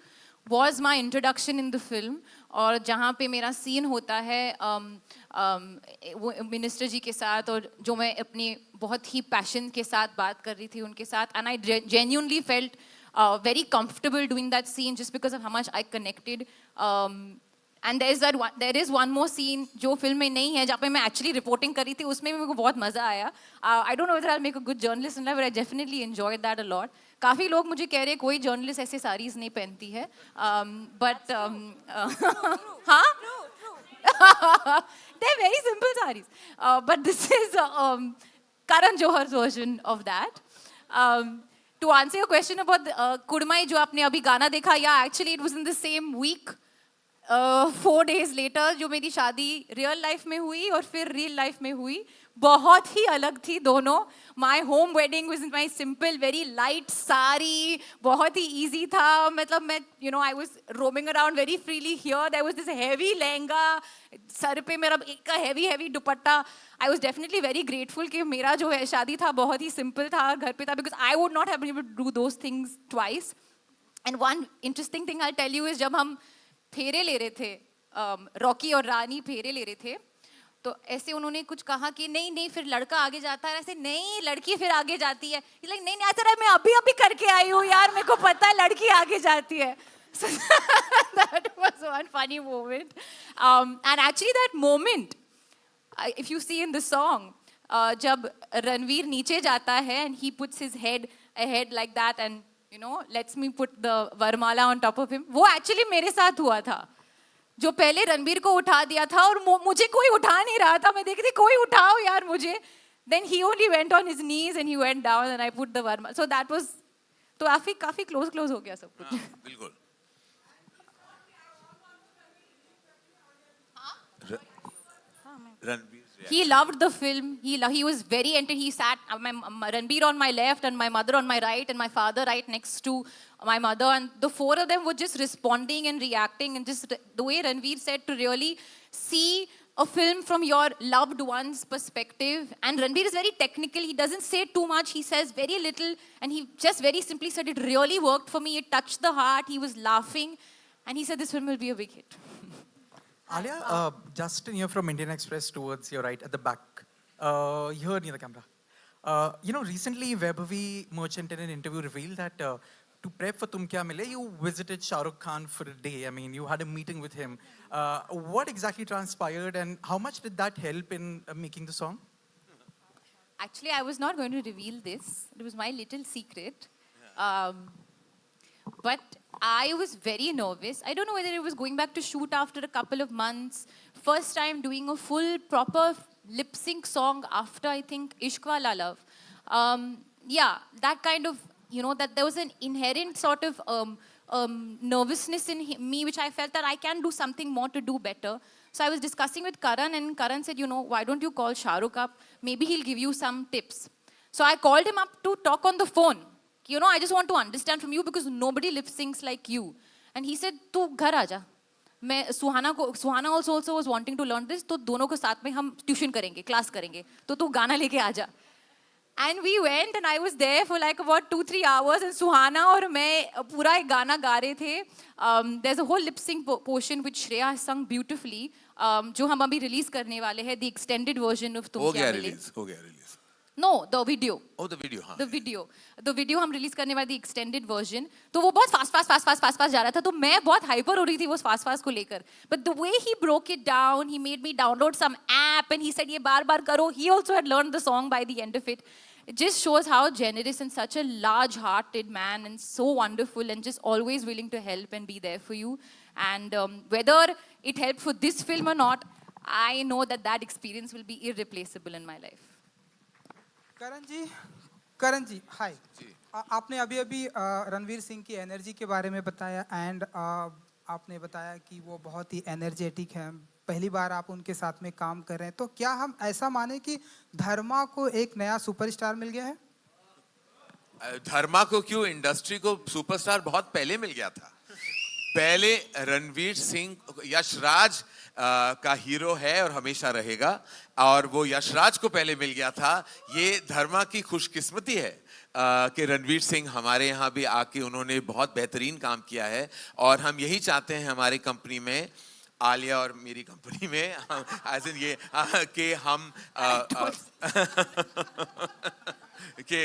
was my introduction in the film. और जहाँ पे मेरा scene होता है minister जी के साथ, और जो मैं अपनी बहुत ही passion के साथ बात कर रही थी उनके साथ, and I genuinely felt very comfortable doing that scene just because of how much I connected. And there is one more scene जो फिल्म में नहीं है, जहाँ पे मैं actually reporting कर रही थी, उसमें भी मेरे को बहुत मज़ा आया. I don't know whether I'll make a good journalist in life, but I definitely enjoyed that a lot. काफ़ी लोग मुझे कह रहे हैं कोई journalist ऐसे sarees नहीं पहनती है, but हाँ, they're very simple sarees. But this is Karan Johar's version of that. To answer your question about कुड़माई जो आपने अभी गाना देखा, yeah, actually it was in the same week. 4 days later जो मेरी शादी real life में हुई और फिर real life में हुई, बहुत ही अलग थी दोनों. My home wedding was in my simple, very light sari, बहुत ही easy था. मतलब मैं, you know, I was roaming around very freely. Here there was this heavy lehenga, sir पे मेरा एक heavy dupatta. I was definitely very grateful कि मेरा जो है शादी था बहुत ही simple था, घर पे था, because I would not have been able to do those things twice. And one interesting thing I'll tell you is जब हम फेरे ले रहे थे, रॉकी और रानी फेरे ले रहे थे, तो ऐसे उन्होंने कुछ कहा कि नहीं फिर लड़का आगे जाता है, ऐसे नहीं लड़की फिर आगे जाती है. नहीं ऐसा मैं अभी करके आई हूँ यार, मेरे को पता है लड़की आगे जाती है. So that was one funny moment. And actually that moment, if you see in the song, जब रणवीर नीचे जाता है and he puts his head ahead like that and you know, lets me put the Varmala on top of him. वो actually मेरे साथ हुआ था. जो पहले रणवीर को उठा दिया था और मुझे कोई उठा नहीं रहा था. मैं देख रही थी कोई उठाओ यार मुझे. Then he only went on his knees and he went down and I put the Varmala. So that was, तो काफी close हो गया सब कुछ. बिल्कुल. Ranveer. He loved the film. He was very entered. He sat, Ranveer on my left and my mother on my right and my father right next to my mother. And the four of them were just responding and reacting. And just the way Ranveer said, to really see a film from your loved one's perspective. And Ranveer is very technical. He doesn't say too much. He says very little. And he just very simply said, it really worked for me. It touched the heart. He was laughing. And he said, this film will be a big hit. Alia, just near from Indian Express towards your right at the back, here near the camera. You know, recently Vaibhavi Merchant in an interview revealed that to prep for Tum Kya Mile, you visited Shah Rukh Khan for a day. I mean, you had a meeting with him. What exactly transpired and how much did that help in making the song? Actually, I was not going to reveal this. It was my little secret. But I was very nervous. I don't know whether it was going back to shoot after a couple of months. First time doing a full, proper lip sync song after, I think, Ishq Wala Love. Yeah, that kind of, you know, that there was an inherent sort of nervousness in me, which I felt that I can do something more to do better. So I was discussing with Karan, and Karan said, you know, why don't you call Shah Rukh up? Maybe he'll give you some tips. So I called him up to talk on the phone. You know, I just want to understand from you because nobody lip syncs like you. And he said, "Tu ghar aaja." Suhana also was wanting to learn this. तो दोनों को साथ में हम tuition करेंगे, class करेंगे. तो तू गाना लेके आजा. And we went and I was there for like about 2-3 hours and Suhana और मैं पूरा एक गाना गा रहे थे. There's a whole lip sync portion which Shreya has sung beautifully, जो हम अभी release करने वाले हैं, the extended version of तुम क्या मिले. हो गया release. No, the video. Oh, the video, हाँ. The video हम release करने वाले, the extended version. तो वो बहुत fast जा रहा था, तो मैं बहुत hyper हो रही थी वो fast को लेकर. But the way he broke it down, he made me download some app and he said ये बार करो. He also had learned the song by the end of it. It just shows how generous and such a large-hearted man and so wonderful and just always willing to help and be there for you. And whether it helped for this film or not, I know that experience will be irreplaceable in my life. करण जी हाय. आपने अभी रणवीर सिंह की energy के बारे में बताया and आपने बताया कि वो बहुत ही एनर्जेटिक हैं. पहली बार आप उनके साथ में काम कर रहे हैं, तो क्या हम ऐसा माने कि धर्मा को एक नया सुपरस्टार मिल गया है? धर्मा को क्यों, इंडस्ट्री को सुपरस्टार बहुत पहले मिल गया था. पहले रणवीर सिंह यशराज का हीरो है और हमेशा रहेगा, और वो यशराज को पहले मिल गया था. ये धर्मा की खुशकिस्मती है कि रणवीर सिंह हमारे यहाँ भी आके उन्होंने बहुत बेहतरीन काम किया है. और हम यही चाहते हैं हमारी कंपनी में, आलिया और मेरी कंपनी में, एज इन ये कि हम कि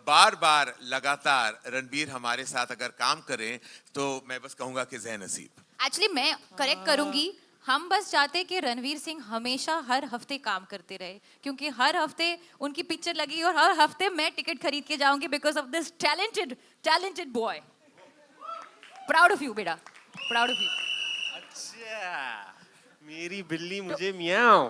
बार लगातार रणवीर हमारे साथ अगर काम करें तो मैं बस कहूंगा कि ज़े नसीब. एक्चुअली मैं करेक्ट करूंगी, हम बस चाहते कि रणवीर सिंह हमेशा हर हफ्ते काम करते रहे, क्योंकि हर हफ्ते उनकी पिक्चर लगी और हर हफ्ते मैं टिकट खरीद के जाऊंगी because of this talented boy. Proud of you बेटा, प्राउड ऑफ यू. अच्छा, मेरी बिल्ली मुझे Miao.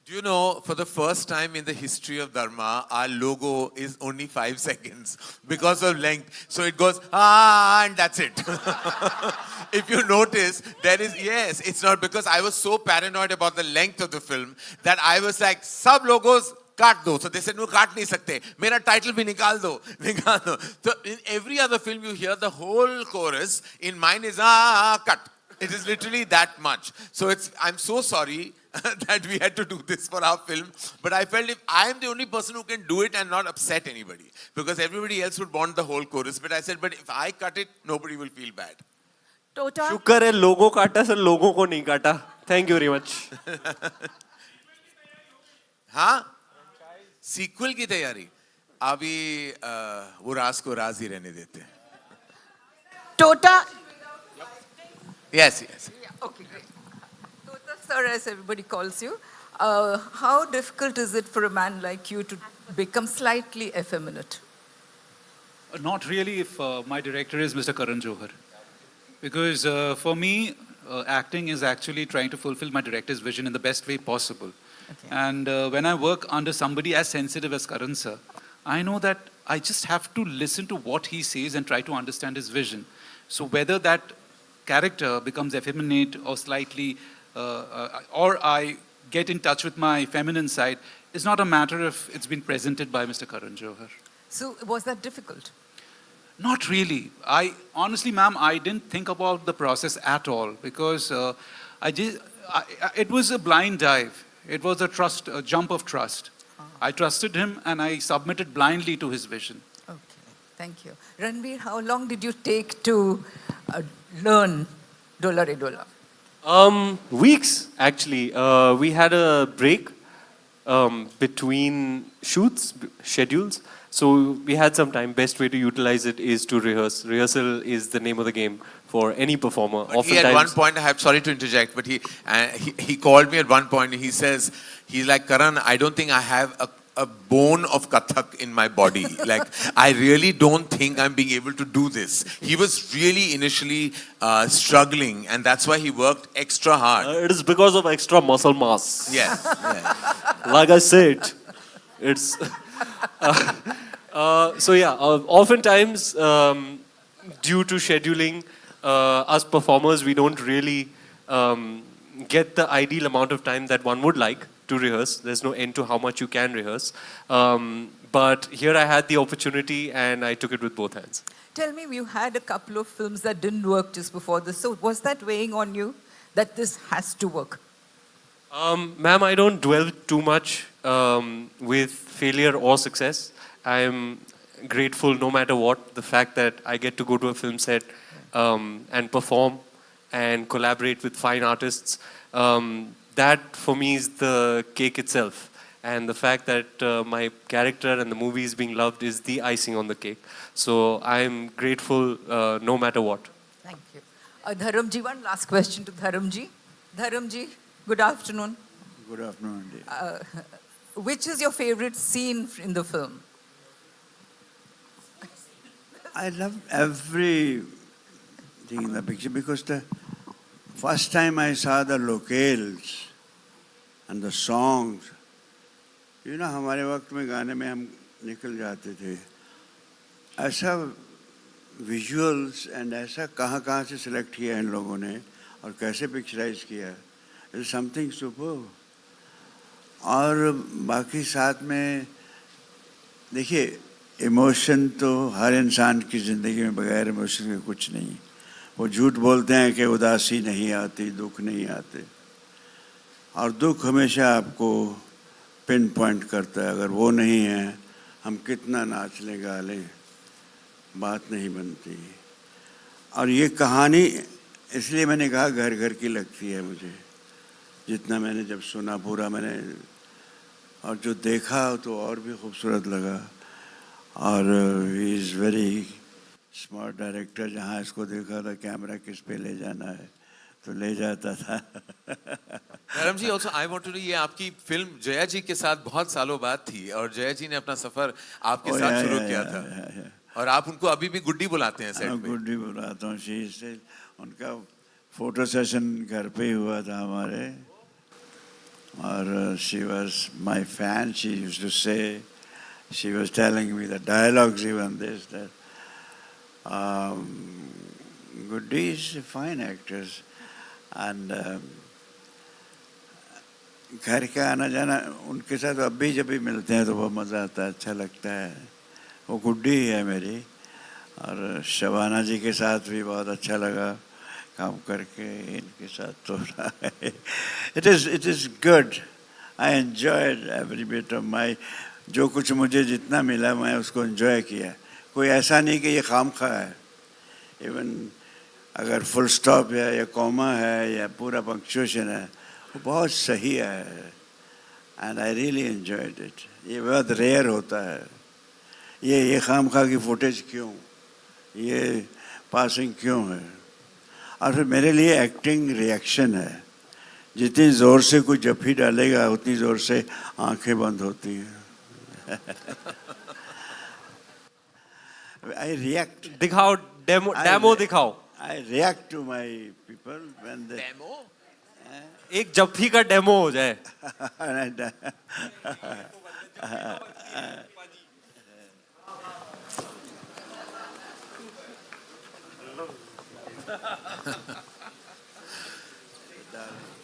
Do you know, for the first time in the history of Dharma, our logo is only 5 seconds because of length. So it goes, and that's it. If you notice, there is, yes, it's not because I was so paranoid about the length of the film that I was like, sab logos काट दो. So they said, no, काट नहीं सकते. मेरा title भी निकाल दो. So in every other film you hear the whole chorus. In mine is, cut. It is literally that much. So I'm so sorry that we had to do this for our film. But I felt if I am the only person who can do it and not upset anybody, because everybody else would want the whole chorus. But I said, but if I cut it, nobody will feel bad. टोटा शुक्र है लोगों काटा sir, लोगों को नहीं काटा. Thank you very much. हाँ, सीक्वल की तैयारी अभी वो राज को राज ही रहने देते हैं. टोटा Yes. Okay, great. Tota sir, as everybody calls you, how difficult is it for a man like you to become slightly effeminate? Not really if my director is Mr. Karan Johar. Because for me, acting is actually trying to fulfill my director's vision in the best way possible. Okay. And when I work under somebody as sensitive as Karan sir, I know that I just have to listen to what he says and try to understand his vision. So whether that character becomes effeminate or slightly, or I get in touch with my feminine side, is not a matter if it's been presented by Mr. Karan Johar. So was that difficult? Not really. Honestly, ma'am, I didn't think about the process at all because it was a blind dive. It was a jump of trust. I trusted him and I submitted blindly to his vision. Okay, thank you. Ranveer, how long did you take to learn Dola Re Dola? Weeks, actually. We had a break between schedules. So we had some time. Best way to utilize it is to rehearse. Rehearsal is the name of the game for any performer. But he at one point, sorry to interject, but he called me at one point and he says, he's like, Karan, I don't think I have a bone of Kathak in my body. Like, I really don't think I'm being able to do this. He was really initially struggling, and that's why he worked extra hard. It is because of extra muscle mass. Yeah. Like I said, it's... so yeah, oftentimes due to scheduling, us performers, we don't really get the ideal amount of time that one would like to rehearse. There's no end to how much you can rehearse. But here I had the opportunity and I took it with both hands. Tell me, you had a couple of films that didn't work just before this. So was that weighing on you that this has to work? Ma'am, I don't dwell too much with failure or success. I am grateful no matter what. The fact that I get to go to a film set and perform and collaborate with fine artists, that for me is the cake itself. And the fact that my character and the movie is being loved is the icing on the cake. So I'm grateful no matter what. Thank you. Dharamji, one last question to Dharamji. Dharamji, good afternoon. Good afternoon. Which is your favorite scene in the film? I love everything in the picture because the first time I saw the locales and the songs, you know, हमारे वक्त में गाने में हम निकल जाते थे. ऐसा विजुअल्स एंड ऐसा कहाँ से सिलेक्ट किया इन लोगों ने और कैसे पिक्चराइज किया, इज समथिंग सुपर. और बाकी साथ में देखिए, इमोशन तो हर इंसान की ज़िंदगी में बगैर इमोशन के कुछ नहीं. वो झूठ बोलते हैं कि उदासी नहीं आती, दुख नहीं आते, और दुख हमेशा आपको पिन पॉइंट करता है. अगर वो नहीं है, हम कितना नाच लें गा लें, बात नहीं बनती. और ये कहानी इसलिए मैंने कहा घर घर की लगती है मुझे. जितना मैंने जब सुना पूरा मैंने और जो देखा तो और भी खूबसूरत लगा. और he is very smart director. जहाँ इसको देखा था कैमरा किस पे ले जाना है तो ले जाता था. Dharam ji, also I want to know, ये आपकी फिल्म जया जी के साथ बहुत सालों बाद थी और जया जी ने अपना सफर आपके साथ शुरू किया था और आप उनको अभी भी गुड्डी बुलाते हैं सेट पे. गुड्डी बुलाता हूँ. उनका फोटो सेशन घर पे ही हुआ था हमारे. और she was my fan. She used to say, she was telling me the dialogues even this, that Goody is a fine actress. And घर का आना जाना उनके साथ अब भी जब भी मिलते हैं तो बहुत मज़ा आता है, अच्छा लगता है. वो गुड्डी ही है मेरी. और शबाना जी के साथ भी बहुत अच्छा लगा काम करके. इनके साथ तो it is good. I enjoyed every bit of my, जो कुछ मुझे जितना मिला मैं उसको enjoy किया. कोई ऐसा नहीं कि ये खामखा है. Even अगर full stop है या comma है या पूरा punctuation है, वो बहुत सही है. And I really enjoyed it. ये बहुत rare होता है. ये खामखा की footage क्यों, ये passing क्यों है. और फिर मेरे लिए एक्टिंग रिएक्शन है. जितनी ज़ोर से कोई जफ्फी डालेगा उतनी ज़ोर से आंखें बंद होती हैं. I react. दिखाओ, डेमो दिखाओ. I react to my people when they. Demo? एक जफ्फी का डेमो हो जाए.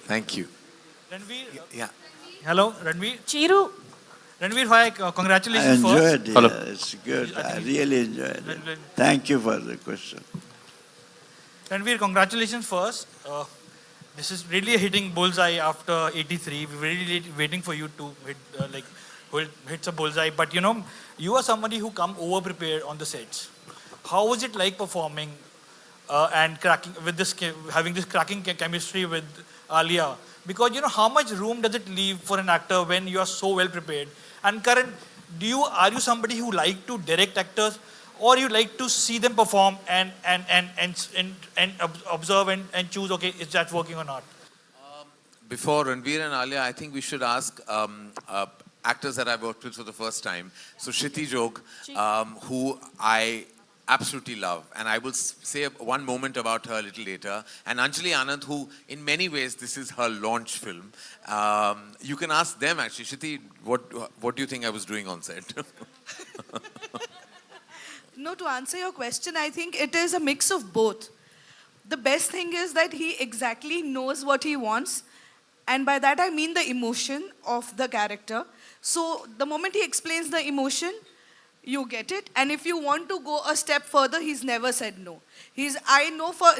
Thank you. Ranveer. Yeah. Hello, Ranveer. Chiru. Ranveer, hi. I Congratulations enjoyed first. it. It's good. I really enjoyed it. Thank you for the question. Ranveer, congratulations first. This is really a hitting bullseye after 83. We were really waiting for you to hit a bullseye. But you know, you are somebody who come over prepared on the sets. How was it like performing and cracking with this, having this cracking chemistry with Alia? Because you know, how much room does it leave for an actor when you are so well prepared? And Karan, are you somebody who like to direct actors, or you like to see them perform and observe and choose, okay, is that working or not? Before Ranveer and Alia, I think we should ask actors that I've worked with for the first time. So Kshiti Jog, who I absolutely love, and I will say one moment about her a little later. And Anjali Anand, who in many ways this is her launch film. You can ask them actually. Kshiti, what do you think I was doing on set? No, to answer your question, I think it is a mix of both. The best thing is that he exactly knows what he wants, and by that I mean the emotion of the character. So the moment he explains the emotion, you get it. And if you want to go a step further, he's never said no. I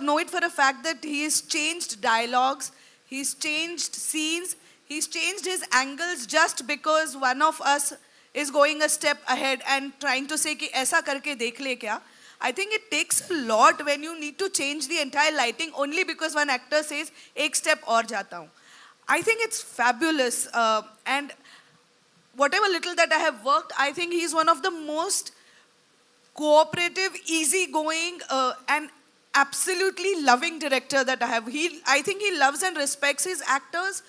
know it for a fact that he's changed dialogues, he's changed scenes, He's changed his angles just because one of us is going a step ahead and trying to say कि ऐसा करके देख ले क्या. I think it takes a lot when you need to change the entire lighting only because one actor says एक step और जाता हूँ. I think it's fabulous, and whatever little that I have worked, I think he's one of the most cooperative, easygoing, and absolutely loving director that I have. I think he loves and respects his actors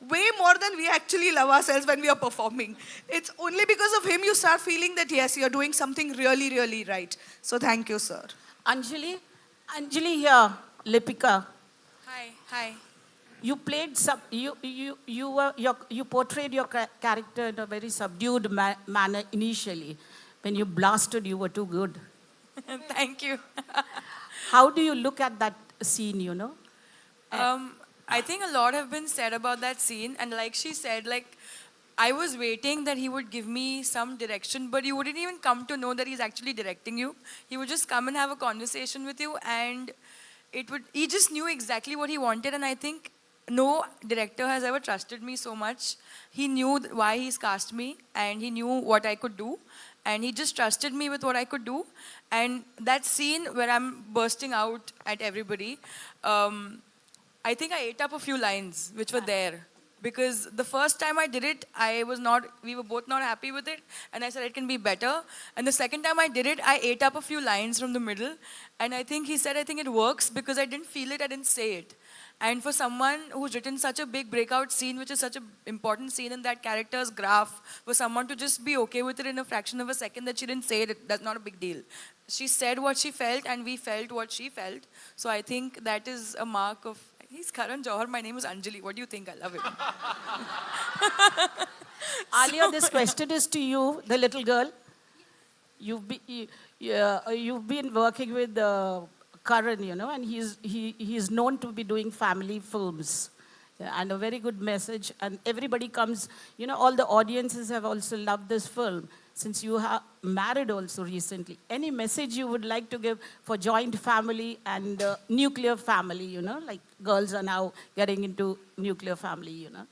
way more than we actually love ourselves when we are performing. It's only because of him you start feeling that yes, you're doing something really, really right. So thank you, sir. Anjali here, Lipika. Hi. You played you portrayed your character in a very subdued manner initially. When you blasted, you were too good. Thank you. How do you look at that scene, you know? I think a lot have been said about that scene, and like she said, like I was waiting that he would give me some direction, but you wouldn't even come to know that he's actually directing you. He would just come and have a conversation with you, and he just knew exactly what he wanted, and I think no director has ever trusted me so much. He knew why he's cast me, and he knew what I could do, and he just trusted me with what I could do. And that scene where I'm bursting out at everybody, I think I ate up a few lines which were there. Because the first time I did it, we were both not happy with it. And I said it can be better. And the second time I did it, I ate up a few lines from the middle. And he said, I think it works because I didn't feel it, I didn't say it. And for someone who's written such a big breakout scene, which is such an important scene in that character's graph, for someone to just be okay with it in a fraction of a second that she didn't say it, that's not a big deal. She said what she felt and we felt what she felt. So I think that is a mark of, he's Karan Johar, my name is Anjali. What do you think? I love it. Alia, this question is to you, the little girl. You've been working with Karan, you know, and he's known to be doing family films. And a very good message. And everybody comes, you know, all the audiences have also loved this film. Since you have married also recently, any message you would like to give for joint family and nuclear family, you know, like girls are now getting into nuclear family, you know?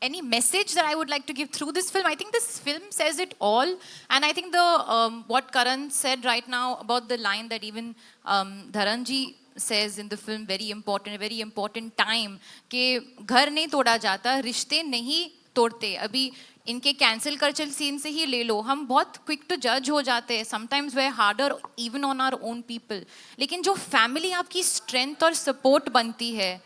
Any message that I would like to give through this film? I think this film says it all. And I think the what Karan said right now about the line that even Dharanji says in the film, very important time, कि घर नहीं तोड़ा जाता, रिश्ते नहीं तोड़ते. अभी इनके कैंसिल कल्चर सीन से ही ले लो, हम बहुत क्विक टू जज हो जाते हैं. Sometimes we harder even on our own people. लेकिन जो फैमिली आपकी स्ट्रेंथ और सपोर्ट बनती है,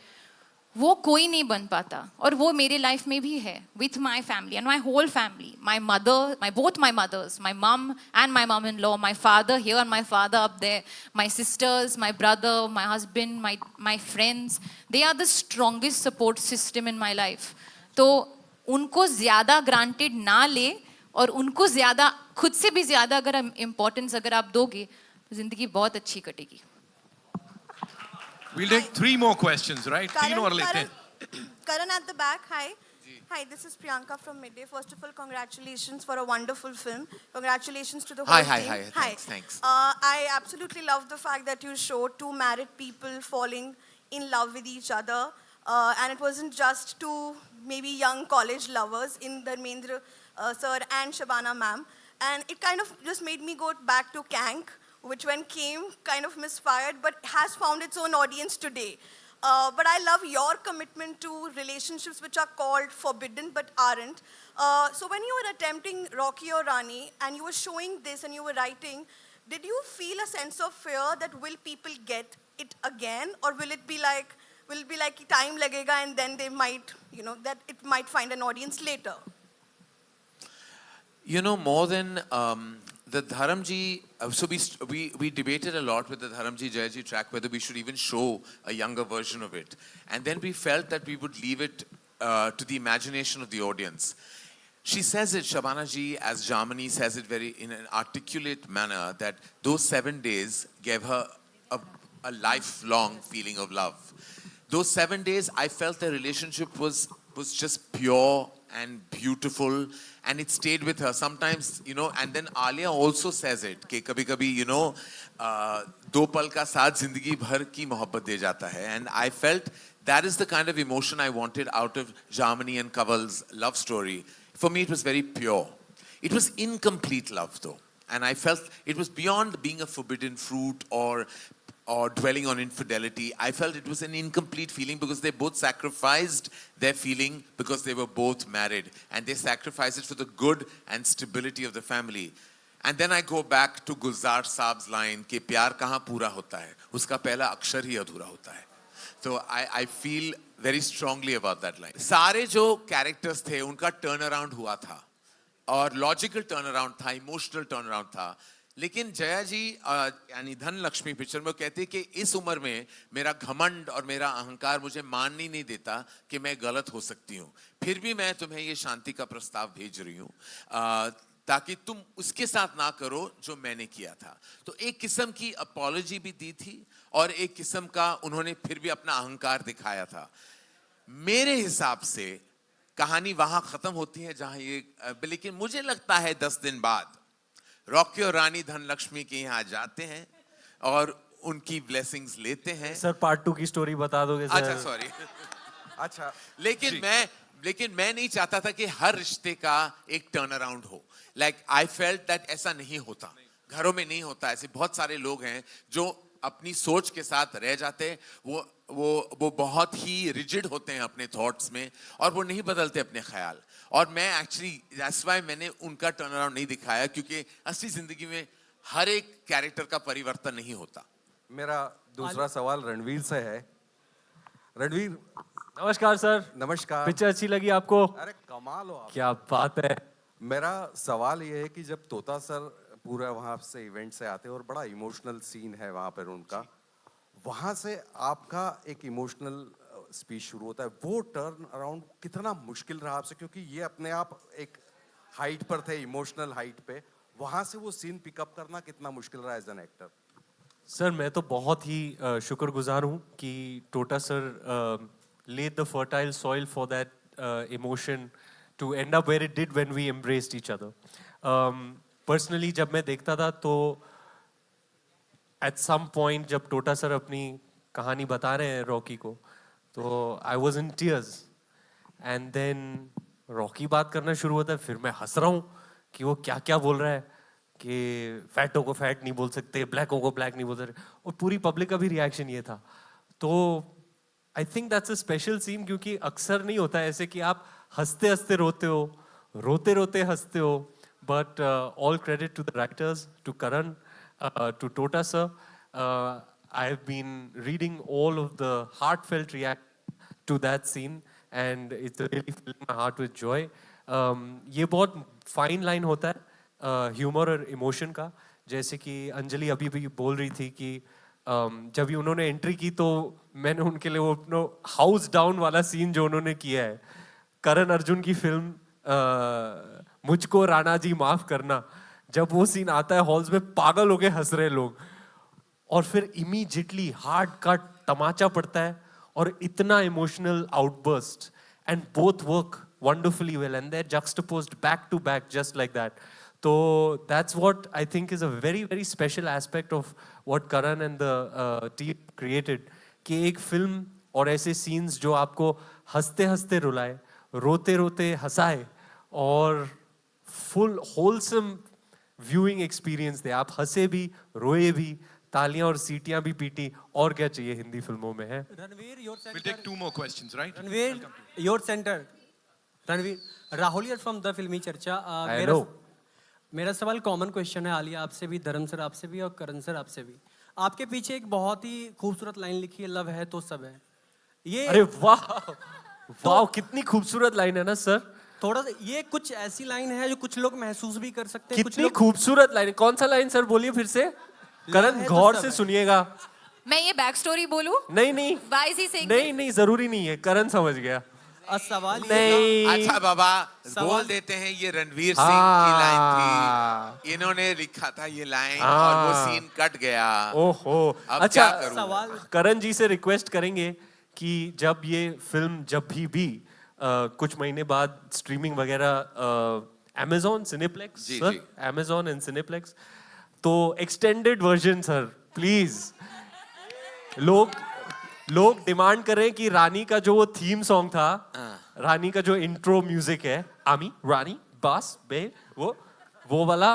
वो कोई नहीं बन पाता. और वो मेरे लाइफ में भी है. With my family and my whole family, my mother, both my mothers, my mom and my mom-in-law, my father here and my father up there, my sisters, my brother, my husband, my friends, they are the strongest support system in my life. तो उनको ज़्यादा granted ना ले और उनको ज़्यादा, खुद से भी ज़्यादा अगर इम्पोर्टेंस अगर आप दोगे तो ज़िंदगी बहुत अच्छी कटेगी. We'll take 3 more questions, right? Karan at the back, hi. Hi, this is Priyanka from Midday. First of all, congratulations for a wonderful film. Congratulations to the whole team. Hi. Thanks. I absolutely love the fact that you showed 2 married people falling in love with each other. And it wasn't just 2 maybe young college lovers in Dharmendra sir and Shabana ma'am. And it kind of just made me go back to Kank, which when came kind of misfired, but has found its own audience today. But I love your commitment to relationships which are called forbidden but aren't. So when you were attempting Rocky or Rani and you were showing this and you were writing, did you feel a sense of fear that will people get it again? Or will it be like time lagega and then they might, you know, that it might find an audience later? You know, more than the Dharamji, so we debated a lot with the Dharamji Jayaji track whether we should even show a younger version of it. And then we felt that we would leave it to the imagination of the audience. She says it, Shabana ji, as Jamani says it in an articulate manner, that those 7 days gave her a lifelong feeling of love. Those 7 days, I felt the relationship was just pure and beautiful, and it stayed with her. Sometimes, you know, and then Alia also says it, कि कभी-कभी, you know, 2 पल का साथ जिंदगी भर की मोहब्बत दे जाता है. And I felt that is the kind of emotion I wanted out of Jamini and Kaval's love story. For me, it was very pure. It was incomplete love, though. And I felt it was beyond being a forbidden fruit or dwelling on infidelity. I felt it was an incomplete feeling because they both sacrificed their feeling because they were both married. And they sacrificed it for the good and stability of the family. And then I go back to Gulzar Saab's line कि प्यार कहाँ पूरा होता है, उसका पहला अक्षर ही अधूरा होता है. So I feel very strongly about that line. सारे जो characters थे उनका turnaround हुआ था और logical turnaround था, emotional turnaround था. लेकिन जया जी यानी धन लक्ष्मी पिक्चर में कहते हैं कि इस उम्र में मेरा घमंड और मेरा अहंकार मुझे मान ही नहीं देता कि मैं गलत हो सकती हूँ. फिर भी मैं तुम्हें ये शांति का प्रस्ताव भेज रही हूँ ताकि तुम उसके साथ ना करो जो मैंने किया था. तो एक किस्म की अपॉलॉजी भी दी थी और एक किस्म का उन्होंने फिर भी अपना अहंकार दिखाया था. मेरे हिसाब से कहानी वहां खत्म होती है जहां ये, लेकिन मुझे लगता है 10 दिन बाद रॉकी और रानी धनलक्ष्मी के यहाँ जाते हैं और उनकी ब्लेसिंग्स लेते हैं. सर पार्ट 2 की स्टोरी बता दोगे सर? अच्छा सॉरी. अच्छा, लेकिन मैं नहीं चाहता था कि हर रिश्ते का एक टर्न अराउंड हो. लाइक आई फेल्ट दैट ऐसा नहीं होता, घरों में नहीं होता. ऐसे बहुत सारे लोग हैं जो अपनी सोच के साथ रह जाते हैं. वो बहुत ही रिजिड होते हैं अपने थॉट्स में और वो नहीं बदलते अपने ख्याल. और मैं एक्चुअली दैट्स व्हाई मैंने उनका टर्न अराउंड नहीं दिखाया, क्योंकि असली जिंदगी में हर एक कैरेक्टर का परिवर्तन नहीं होता. मेरा दूसरा सवाल रणवीर से है. रणवीर, नमस्कार सर. नमस्कार. पिक्चर अच्छी लगी आपको? अरे कमाल हो आप. क्या बात है. मेरा सवाल ये है कि जब तोता सर पूरा वहाँ से इवेंट से आते हैं और बड़ा इमोशनल सीन है वहाँ पर उनका, वहाँ से आपका एक इमोशनल स्पीच शुरू होता है. वो टर्न अराउंड कितना मुश्किल रहा आपसे, क्योंकि ये अपने आप एक हाइट पर थे, इमोशनल हाइट पे, वहाँ से वो सीन पिकअप करना कितना मुश्किल रहा एज एन एक्टर? सर मैं तो बहुत ही शुक्रगुजार हूँ कि टोटा sir laid the fertile soil for that emotion to end up where it did when we embraced each other. Personally जब मैं देखता था तो at some point जब टोटा सर अपनी कहानी बता रहे हैं रॉकी को, तो I was in tears. And then Rocky बात करना शुरू होता है, फिर मैं हंस रहा हूँ कि वो क्या क्या बोल रहा है कि फैटों को फैट नहीं बोल सकते, ब्लैकों को ब्लैक नहीं बोल सकते, और पूरी पब्लिक का भी रिएक्शन ये था. तो I think that's a special scene, क्योंकि अक्सर नहीं होता ऐसे कि आप हंसते हंसते रोते हो, रोते रोते हंसते हो. But all credit to the writers, to Karan, to Tota sir. I have been reading all of the heartfelt react to that scene and it's really filled my heart with joy. ये बहुत फाइन लाइन होता है humour और emotion का. जैसे कि अंजलि अभी भी बोल रही थी कि जब भी उन्होंने एंट्री की तो मैंने उनके लिए वो अपना हाउस डाउन वाला सीन जो उन्होंने किया है, करण अर्जुन की फिल्म मुझको राणा जी माफ करना, जब वो सीन आता है हॉल्स में पागल होके हंस रहे लोग, और फिर इमीडिएटली हार्ड कट तमाचा पड़ता है और इतना emotional outburst, and both work wonderfully well and they're juxtaposed back to back just like that. So that's what I think is a very very special aspect of what Karan and the team created, कि एक film और ऐसे scenes जो आपको हंसते हंसते रुलाए, रोते रोते हंसाए और फुल होलसम व्यूइंग एक्सपीरियंस दे. आप हंसे भी, रोए भी, तालियां और सीटियां भी पीटी, और क्या चाहिए हिंदी फिल्मों में है. Ranveer, your center. We'll take 2 more questions, right? Ranveer, your center. Ranveer, Rahul here from the फिल्मी चर्चा. मेरा सवाल कॉमन क्वेश्चन है आलिया आपसे भी, धर्म सर आपसे भी और करण सर आपसे भी. आपके पीछे एक बहुत ही खूबसूरत लाइन लिखी है, लव है तो सब है. ये अरे वाह वाह, कितनी खूबसूरत लाइन है ना सर. थोड़ा सा ये कुछ ऐसी लाइन है जो कुछ लोग महसूस भी कर सकते हैं. कितनी खूबसूरत लाइन. कौन सा लाइन सर बोलिए फिर से. करण गौर से सुनिएगा. मैं ये बैक स्टोरी बोलूं? नहीं नहीं जरूरी नहीं है, करण समझ गया. सवाल नहीं. अच्छा बाबा बोल देते हैं, ये रणवीर सिंह की लाइन थी, इन्होंने लिखा था ये लाइन और वो सीन कट गया. ओहो. अच्छा सवाल करण जी से रिक्वेस्ट करेंगे कि जब ये फिल्म जब भी कुछ महीने बाद स्ट्रीमिंग वगैरह Amazon cineplex sir, Amazon and cineplex, तो एक्सटेंडेड वर्जन सर प्लीज. लोग लोग डिमांड कर रहे हैं कि रानी का जो वो थीम सॉन्ग था, रानी का जो इंट्रो म्यूजिक है, आमी रानी बस बे, वो वाला,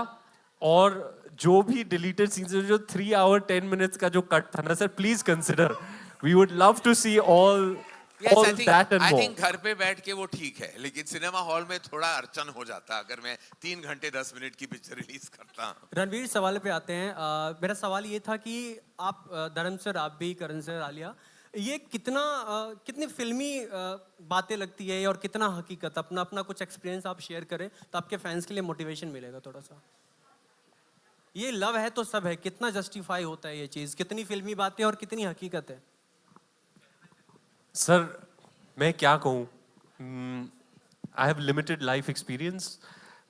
और जो भी डिलीटेड सीन्स, जो 3 hour 10 minutes का जो कट था ना sir, please consider, we would love to see all that and I more. think घर पे बैठ के वो ठीक है, लेकिन सिनेमा हॉल में थोड़ा अड़चन हो जाता अगर मैं 3 घंटे 10 मिनट की पिक्चर रिलीज करता हूँ। रणवीर, सवाल पे आते हैं। मेरा सवाल ये था कि आप धर्म सर, आप भी, करण सर, आलिया, ये कितनी फिल्मी बातें लगती है और कितना हकीकत? अपना अपना कुछ एक्सपीरियंस आप शेयर करें तो आपके फैंस के लिए मोटिवेशन मिलेगा थोड़ा सा। ये लव है तो सब है, कितना जस्टिफाई होता है ये चीज़? कितनी फिल्मी बातें और कितनी हकीकत है? सर मैं क्या कहूँ, I have limited life experience,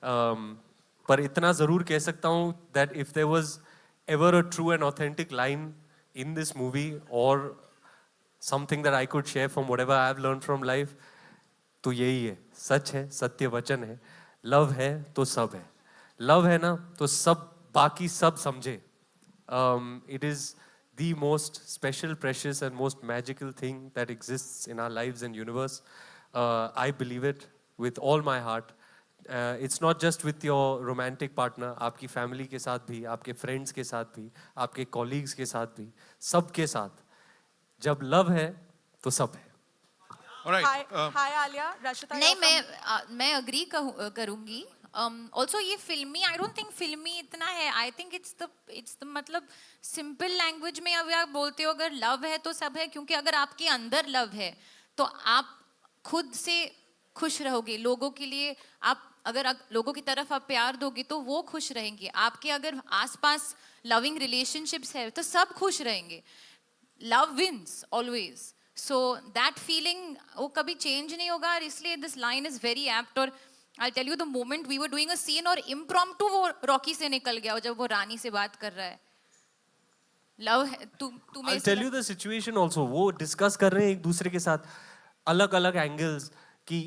पर इतना ज़रूर कह सकता हूँ that if there was ever a true and authentic line in this movie और something that I could share from whatever I have learn from life, तो यही है, सच है, सत्य वचन है, लव है तो सब है। लव है ना तो सब, बाकी सब समझे। It is the most special, precious and most magical thing that exists in our lives and universe. I believe it with all my heart. It's not just with your romantic partner, आपकी family के साथ भी, आपके friends के साथ भी, आपके colleagues के साथ भी, सबके साथ। जब love है तो सब है। Hi Alia, Rashita. नहीं, मैं अग्री करूंगी। ऑल्सो ये फिल्मी, आई डोंट थिंक फिल्मी इतना है। आई थिंक इट्स द मतलब सिंपल लैंग्वेज में अगर आप बोलते हो अगर लव है तो सब है, क्योंकि अगर आपके अंदर लव है तो आप खुद से खुश रहोगे। लोगों के लिए आप अगर लोगों की तरफ आप प्यार दोगे तो वो खुश रहेंगे। आपके अगर आसपास लविंग रिलेशनशिप्स है तो सब खुश रहेंगे। Love wins always, so that feeling वो कभी चेंज नहीं होगा। और इसलिए this line is very apt. और I'll tell you the moment we were doing a scene और impromptu वो रॉकी से निकल गया, और जब वो रानी से बात कर रहा है, लव है तू I'll tell you the situation also. वो डिस्कस कर रहे हैं एक दूसरे के साथ अलग अलग एंगल्स कि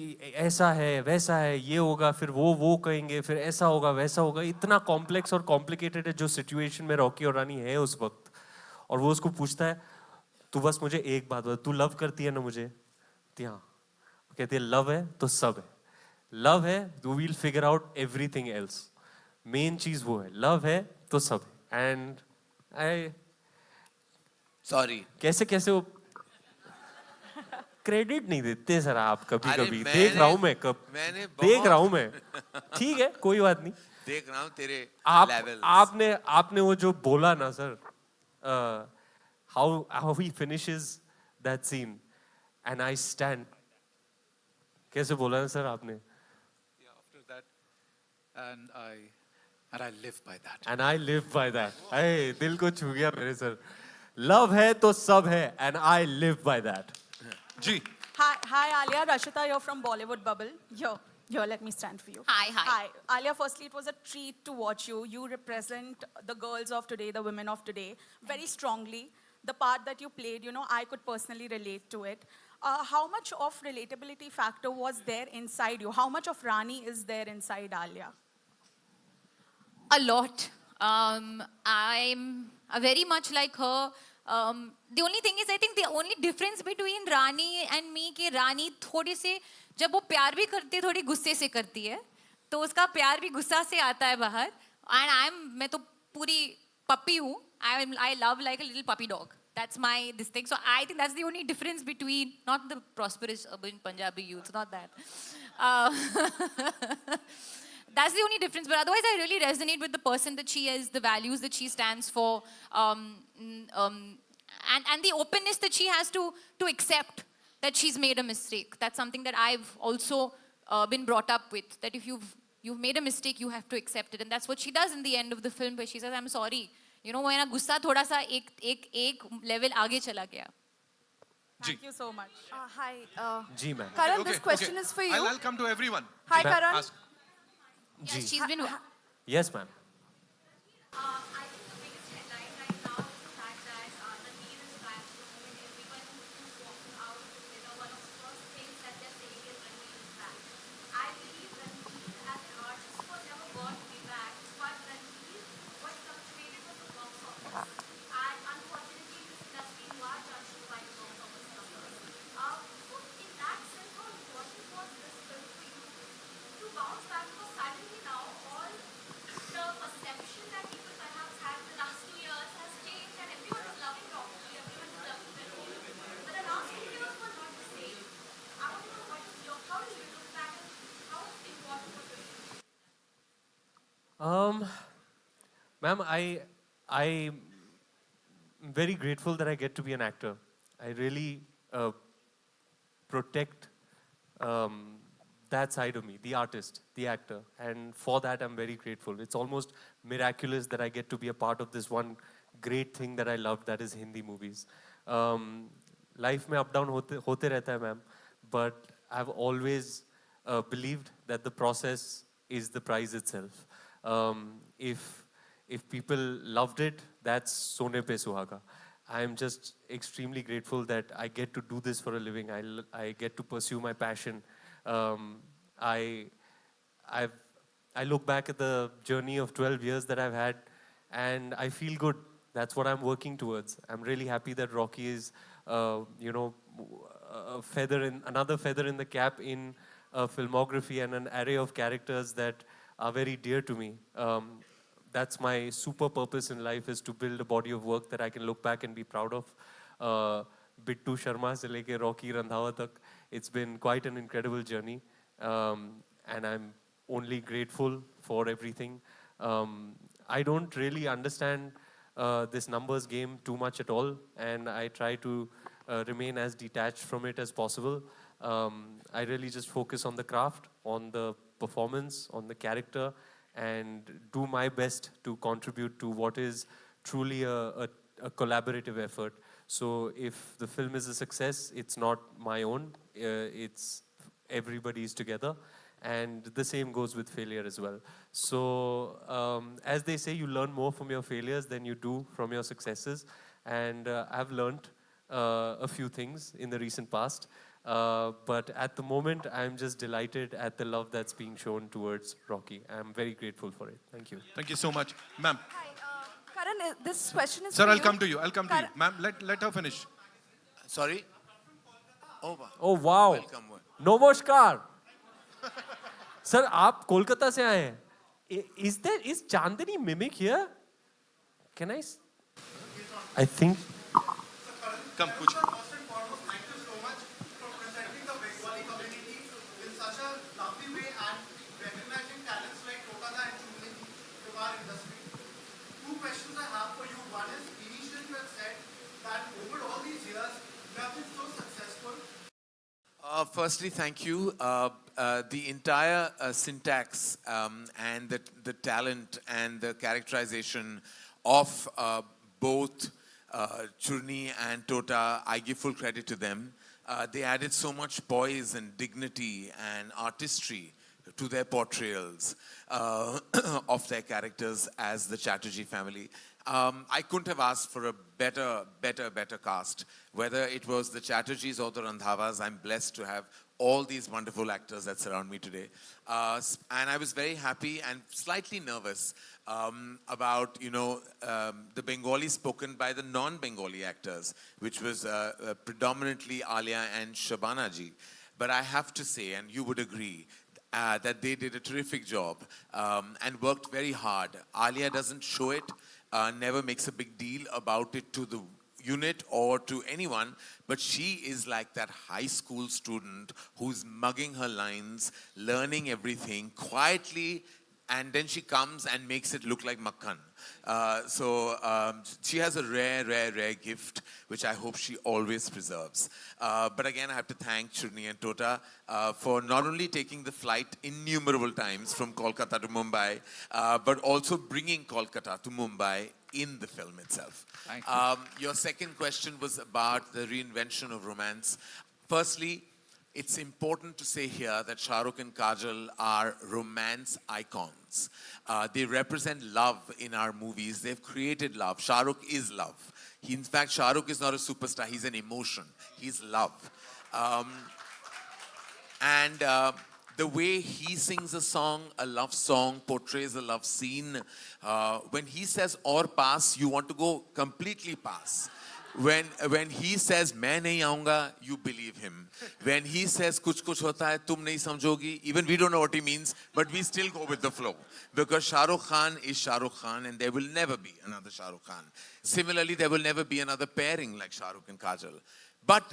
ऐसा है वैसा है, ये होगा, फिर वो कहेंगे, फिर ऐसा होगा वैसा होगा। इतना कॉम्प्लेक्स और कॉम्प्लिकेटेड है जो सिचुएशन में रॉकी और रानी है उस वक्त। और वो उसको पूछता है, तू बस मुझे एक बात बता, तू लव करती है ना मुझे? हाँ। कहती है लव है तो सब है। लव है तो we'll figure out everything else. Main चीज वो है, लव है तो सब है। एंड आई सॉरी, कैसे वो क्रेडिट नहीं देते सर आप कभी देख रहा हूं मैं, देख रहा हूं मैं। ठीक है, कोई बात नहीं, देख रहा हूं तेरे आपने वो जो बोला ना sir, how he finishes that scene and I stand, कैसे बोला ना सर आपने? And I live by that. And I live by that. Hey, दिल को छू गया मेरे सर। Love है तो सब है, and I live by that. Ji. Hi Alia, Rashita, you're from Bollywood bubble. Here, let me stand for you. Hi. Alia, firstly, it was a treat to watch you. You represent the girls of today, the women of today, very strongly. The part that you played, I could personally relate to it. How much of relatability factor was there inside you? How much of Rani is there inside Alia? A lot. I'm very much like her. The only thing is, I think the only difference between Rani and me कि रानी थोड़ी से जब वो प्यार भी करती है थोड़ी गुस्से से करती है, तो उसका प्यार भी गुस्सा से आता है बाहर। And मैं तो पूरी पप्पी हूँ। I love like a little puppy dog. That's my this thing. So I think that's the only difference between, not the prosperous urban Punjabi youth, not that. That's the only difference. But otherwise, I really resonate with the person that she is, the values that she stands for, and the openness that she has to accept that she's made a mistake. That's something that I've also been brought up with. That if you've made a mistake, you have to accept it, and that's what she does in the end of the film, where she says, "I'm sorry." मेरा गुस्सा थोड़ा सा एक level आगे चला गया। Thank you so much. Hi. जी ma'am. Karan, this question is for you. I'll come to everyone. Hi, Karan. Yes, she's been. Yes, ma'am. Ma'am, I'm very grateful that I get to be an actor. I really protect that side of me, the artist, the actor. And for that, I'm very grateful. It's almost miraculous that I get to be a part of this one great thing that I love, that is Hindi movies. Life में up down होते रहता है, ma'am. But I've always believed that the process is the prize itself. If people loved it, that's Sone Pe Suhaga. I'm just extremely grateful that I get to do this for a living. I get to pursue my passion. I look back at the journey of 12 years that I've had, and I feel good. That's what I'm working towards. I'm really happy that Rocky is, another feather in the cap in a filmography and an array of characters that are very dear to me. That's my super purpose in life, is to build a body of work that I can look back and be proud of. Bittu Sharma se leke Rocky Randhawa tak, it's been quite an incredible journey. And I'm only grateful for everything. I don't really understand this numbers game too much at all, and I try to remain as detached from it as possible. I really just focus on the craft, on the performance, on the character, and do my best to contribute to what is truly a collaborative effort. So if the film is a success, it's not my own, it's everybody's together. And the same goes with failure as well. So as they say, you learn more from your failures than you do from your successes. And I've learned a few things in the recent past. But at the moment, I'm just delighted at the love that's being shown towards Rocky. I'm very grateful for it. Thank you. Thank you so much. Ma'am. Karan, this question is Sir, for I'll you. come to you. I'll come to you. Ma'am, let her finish. Sorry? Oh, wow. Oh, wow. Welcome. Namaskar. Sir, आप कोलकाता से आए हैं. Is Chandani mimic here? Can I think. Come, push. Firstly, thank you. The entire syntax and the talent and the characterization of both Churni and Tota, I give full credit to them. They added so much poise and dignity and artistry to their portrayals of their characters as the Chatterjee family. I couldn't have asked for a better cast. Whether it was the Chatterjees or the Randhavas, I'm blessed to have all these wonderful actors that surround me today. And I was very happy and slightly nervous about, the Bengali spoken by the non-Bengali actors, which was predominantly Alia and Shabana ji. But I have to say, and you would agree, that they did a terrific job and worked very hard. Alia doesn't show it, never makes a big deal about it to the unit or to anyone, but she is like that high school student who's mugging her lines, learning everything quietly, and then she comes and makes it look like Makhan. She has a rare gift, which I hope she always preserves. But again, I have to thank Churni and Tota for not only taking the flight innumerable times from Kolkata to Mumbai, but also bringing Kolkata to Mumbai in the film itself. Thank you. Your second question was about the reinvention of romance. Firstly, it's important to say here that Shah Rukh and Kajal are romance icons. They represent love in our movies. They've created love. Shah Rukh is love. In fact, Shah Rukh is not a superstar. He's an emotion. He's love. The way he sings a song, a love song, portrays a love scene, when he says "aur paas," you want to go completely pass. when he says मैं नहीं आऊँगा, you believe him. When he says कुछ कुछ होता है तुम नहीं समझोगी, even we don't know what he means, but we still go with the flow because Shah Rukh Khan is Shah Rukh Khan and there will never be another Shah Rukh Khan. Similarly, there will never be another pairing like Shah Rukh and Kajol. But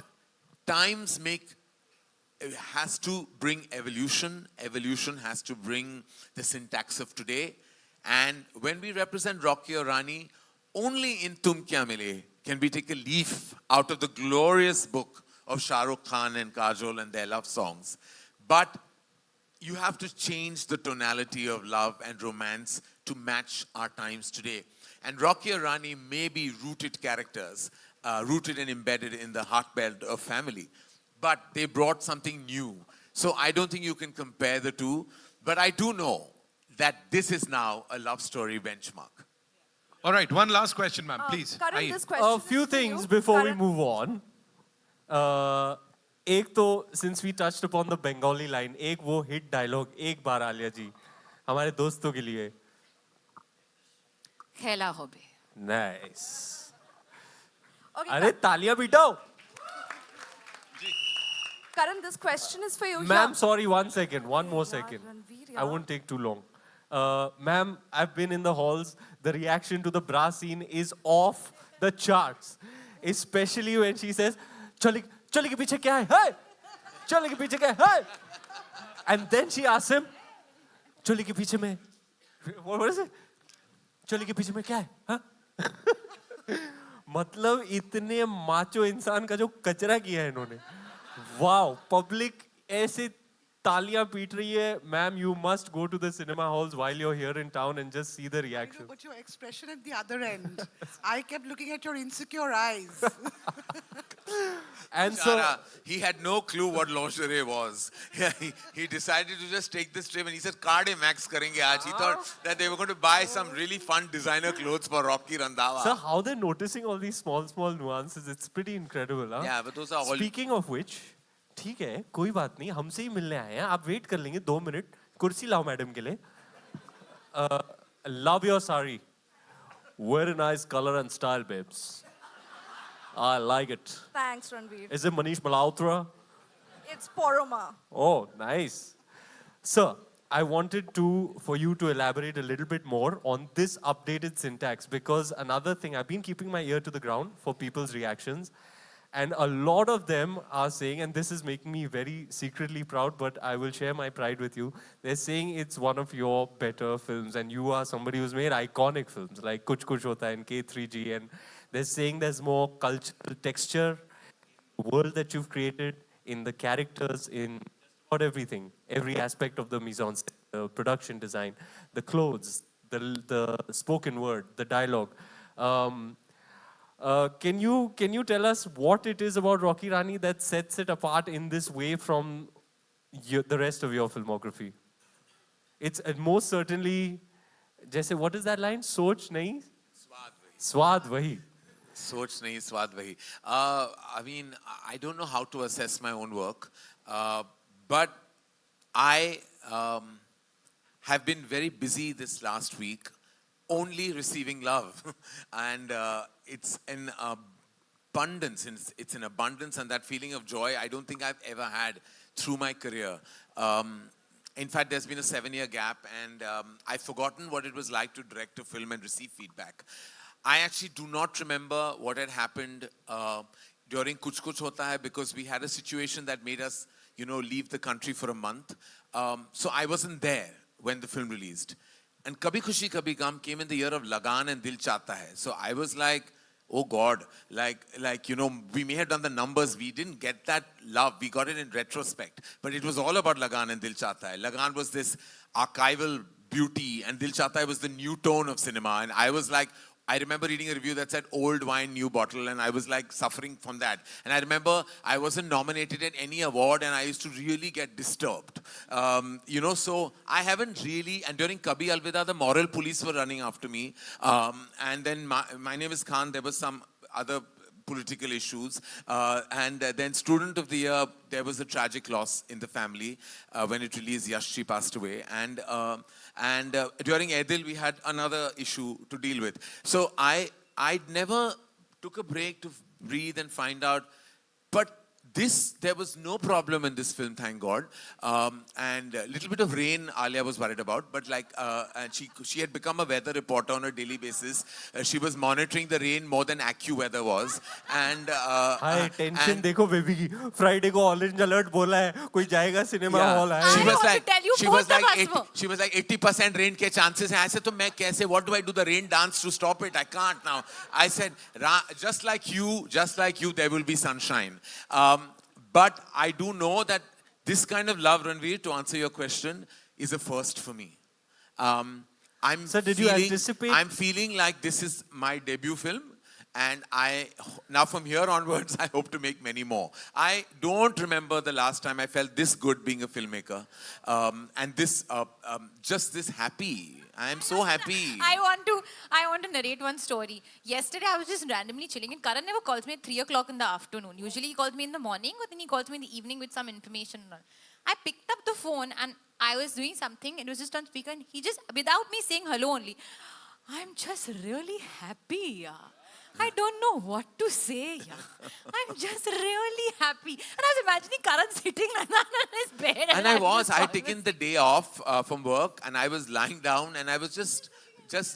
times has to bring evolution. Evolution has to bring the syntax of today. And when we represent Rocky or Rani, only in Tum Kya Mile can we take a leaf out of the glorious book of Shah Rukh Khan and Kajol and their love songs. But you have to change the tonality of love and romance to match our times today. And Rocky or Rani may be rooted characters, rooted and embedded in the heartbed of family. But they brought something new. So I don't think you can compare the two. But I do know that this is now a love story benchmark. All right, one last question, ma'am, please. Karan, this question A few things before we move on. एक तो since we touched upon the Bengali line, एक वो hit dialogue, एक बार आलिया जी, हमारे दोस्तों के लिए. खेला हो बे. Nice. Okay, अरे तालियां पीटो. Karan, this question is for you. Ma'am, sorry, 1 second, one more second. I won't take too long. Ma'am, I've been in the halls. The reaction to the bra scene is off the charts. Especially when she says, Chali ke piche kya hai? Hey! Chali ke piche kya hai? Hey! And then she asks him, Chali ke piche mein, what is it? Chali ke piche mein kya hai? Huh? मतलब इतने macho इंसान का जो कचरा किया है इन्होंने. Wow, public ऐसे तालियां पीट रही है. Ma'am, you must go to the cinema halls while you're here in town and just see the reaction. But your expression at the other end, I kept looking at your insecure eyes. And so he had no clue what lingerie was. He decided to just take this trip and he said, "Card max karenge aaj." He thought that they were going to buy some really fun designer clothes for Rocky Randhawa. Sir, how they're noticing all these small nuances, it's pretty incredible, huh? Yeah, but those are all. Speaking of which, ठीक है, कोई बात नहीं, हमसे ही मिलने आए हैं, आप वेट कर लेंगे 2 मिनट, कुर्सी लाओ मैडम के लिए. Love your sari. Very nice color and style, babes. I like it. Thanks, Ranveer. Is it Manish Malhotra? It's Poroma. Oh, nice. Sir, I wanted for you to elaborate a little bit more on this updated syntax, because another thing, I've been keeping my ear to the ground for people's reactions, and a lot of them are saying, and this is making me very secretly proud, but I will share my pride with you, they're saying it's one of your better films, and you are somebody who's made iconic films like Kuch Kuch Hota and K3G, and they're saying there's more cultural texture, world that you've created, in the characters, in about everything, every aspect of the mise-en-scène, the production design, the clothes, the spoken word, the dialogue. Can you tell us what it is about Rocky Rani that sets it apart in this way from the rest of your filmography? It's most certainly, जैसे what is that line? सोच नहीं, स्वाद वही. Soch nahi, swad wahi. I mean, I don't know how to assess my own work, but I have been very busy this last week, only receiving love, and it's an abundance. It's an abundance, and that feeling of joy I don't think I've ever had through my career. In fact, there's been a 7-year gap, and I've forgotten what it was like to direct a film and receive feedback. I actually do not remember what had happened during Kuch Kuch Hota Hai, because we had a situation that made us, leave the country for a month. So I wasn't there when the film released. And Kabhi Khushi Kabhi Gum came in the year of Lagan and Dil Chahta Hai. So I was like, oh God, we may have done the numbers. We didn't get that love. We got it in retrospect. But it was all about Lagan and Dil Chahta Hai. Lagan was this archival beauty, and Dil Chahta Hai was the new tone of cinema. And I was like, I remember reading a review that said old wine, new bottle, and I was like suffering from that. And I remember I wasn't nominated in any award, and I used to really get disturbed. So I haven't really, and during Kabhi Alvida, the moral police were running after me. And then my name is Khan, there was some other political issues. And then Student of the Year, there was a tragic loss in the family. When it released, Yashji passed away. And during Edil, we had another issue to deal with. So I never took a break to breathe and find out. But there was no problem in this film, thank God. And a little bit of rain Alia was worried about, but and she had become a weather reporter on a daily basis. She was monitoring the rain more than AccuWeather was. And hi tension देखो baby की Friday को orange alert बोला है कोई जाएगा cinema hall she was like 80% rain के chances हैं. I said तो मैं कैसे, what do I do the rain dance to stop it? I can't now. I said just like you there will be sunshine. But I do know that this kind of love, Ranveer, to answer your question, is a first for me. Did you anticipate? I'm feeling like this is my debut film. And now from here onwards, I hope to make many more. I don't remember the last time I felt this good being a filmmaker. And this, just this happy. I am so happy. I want to narrate one story. Yesterday, I was just randomly chilling, and Karan never calls me at 3 o'clock in the afternoon. Usually, he calls me in the morning, or then he calls me in the evening with some information. I picked up the phone, and I was doing something. It was just on speaker, and he just, without me saying hello only, I'm just really happy. I don't know what to say. I'm just really happy. And I was imagining Karan sitting like that on his bed. And I had taken the day off from work, and I was lying down, and I was just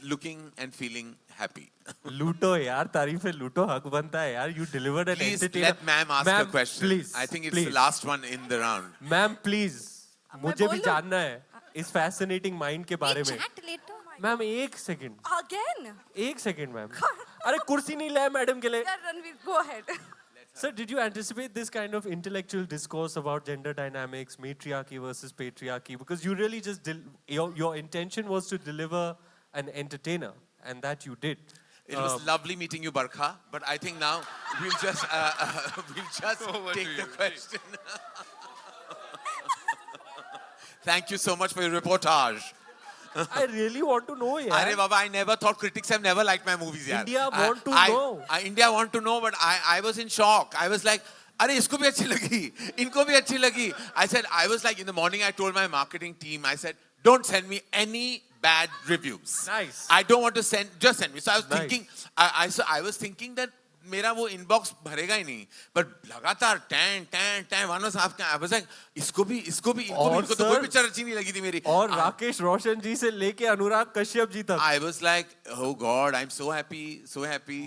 looking and feeling happy. लूटो यार तारीफें लूटो हक बनता है यार. You delivered an please entertainer. let ma'am ask a question. Please, I think it's the last one in the round. Ma'am, please. मुझे भी जानना है इस fascinating mind के बारे में. मैम एक सेकंड. Again? एक सेकंड मैम. अरे कुर्सी नहीं लाया मैडम के लिए. Yeah, Ranveer, go ahead. Sir, did you anticipate this kind of intellectual discourse about gender dynamics, matriarchy versus patriarchy? Because you really just your intention was to deliver an entertainer, and that you did. It was lovely meeting you, Barkha. But I think now we'll just take the question. Thank you so much for your reportage. I really want to know, yeah. Arey Baba, I never thought critics have never liked my movies, yaar. India want to know. India want to know, but I was in shock. I was like, अरे इसको भी अच्छी लगी, इनको भी अच्छी लगी. I was like, in the morning, I told my marketing team, I said, don't send me any bad reviews. Nice. I don't want to just send me. So I was thinking, I was thinking that मेरा वो inbox भरेगा ही नहीं. But लगातार one was half. I was like, इसको भी इनको तो कोई पिक्चर अच्छी नहीं लगी थी मेरी. और राकेश रोशन जी से लेके अनुराग कश्यप जी तक. I was like, oh God, I'm so happy.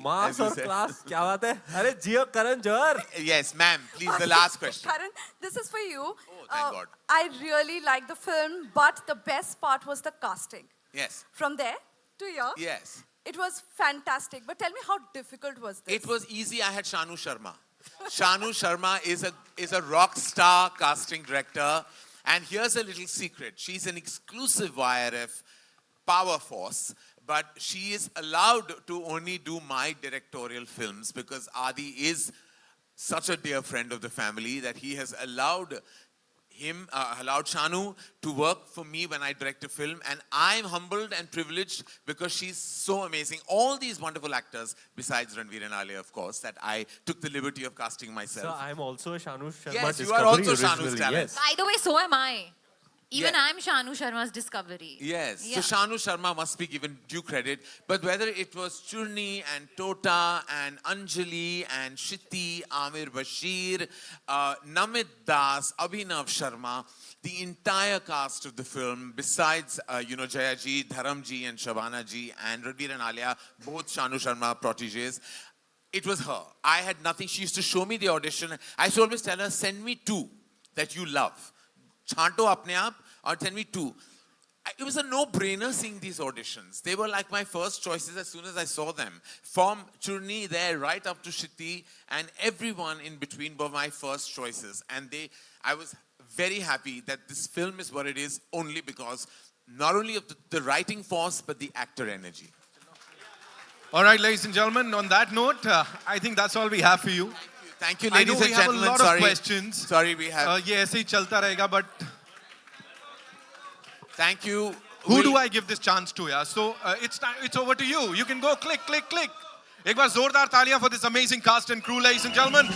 मास और क्लास क्या बात है? अरे जियो Karan Johar. Yes, ma'am. Please, the last question. Karan, this is for you. Oh, thank God. I really liked the film, but the best part was the casting. Yes. From there to here. Yes. It was fantastic. But tell me, how difficult was this? It was easy. I had Shanu Sharma. Shanu Sharma is a rock star casting director. And here's a little secret. She's an exclusive YRF power force. But she is allowed to only do my directorial films because Adi is such a dear friend of the family that he has allowed Shanu to work for me when I direct a film, and I'm humbled and privileged because she's so amazing. All these wonderful actors, besides Ranveer and Alia, of course, that I took the liberty of casting myself. So I'm also a Shanu Sharma. Yes, you are also Shanu's talent. Yes. By the way, so am I. Even I'm Shanu Sharma's discovery. Yes, Yeah. so Shanu Sharma must be given due credit. But whether it was Churni and Tota and Anjali and Shiti, Amir Bashir, Namit Das, Abhinav Sharma, the entire cast of the film, besides Jaya ji, Dharam ji and Shabana ji and Ranveer and Alia, both Shanu Sharma proteges, it was her. I had nothing. She used to show me the audition. I used to always tell her, send me 2 that you love. Chanto apne aap or send me 2. It was a no-brainer seeing these auditions. They were like my first choices as soon as I saw them. From Churni there right up to Shiti and everyone in between were my first choices. And I was very happy that this film is what it is only because not only of the writing force but the actor energy. All right, ladies and gentlemen, on that note, I think that's all we have for you. Thank you, ladies and gentlemen. I know we have a lot of questions. Sorry, we have. ये ऐसे ही चलता रहेगा, but thank you. Who do I give this chance to? Yeah, so it's over to you. You can go click. एक बार जोरदार तालियां for this amazing cast and crew, ladies and gentlemen.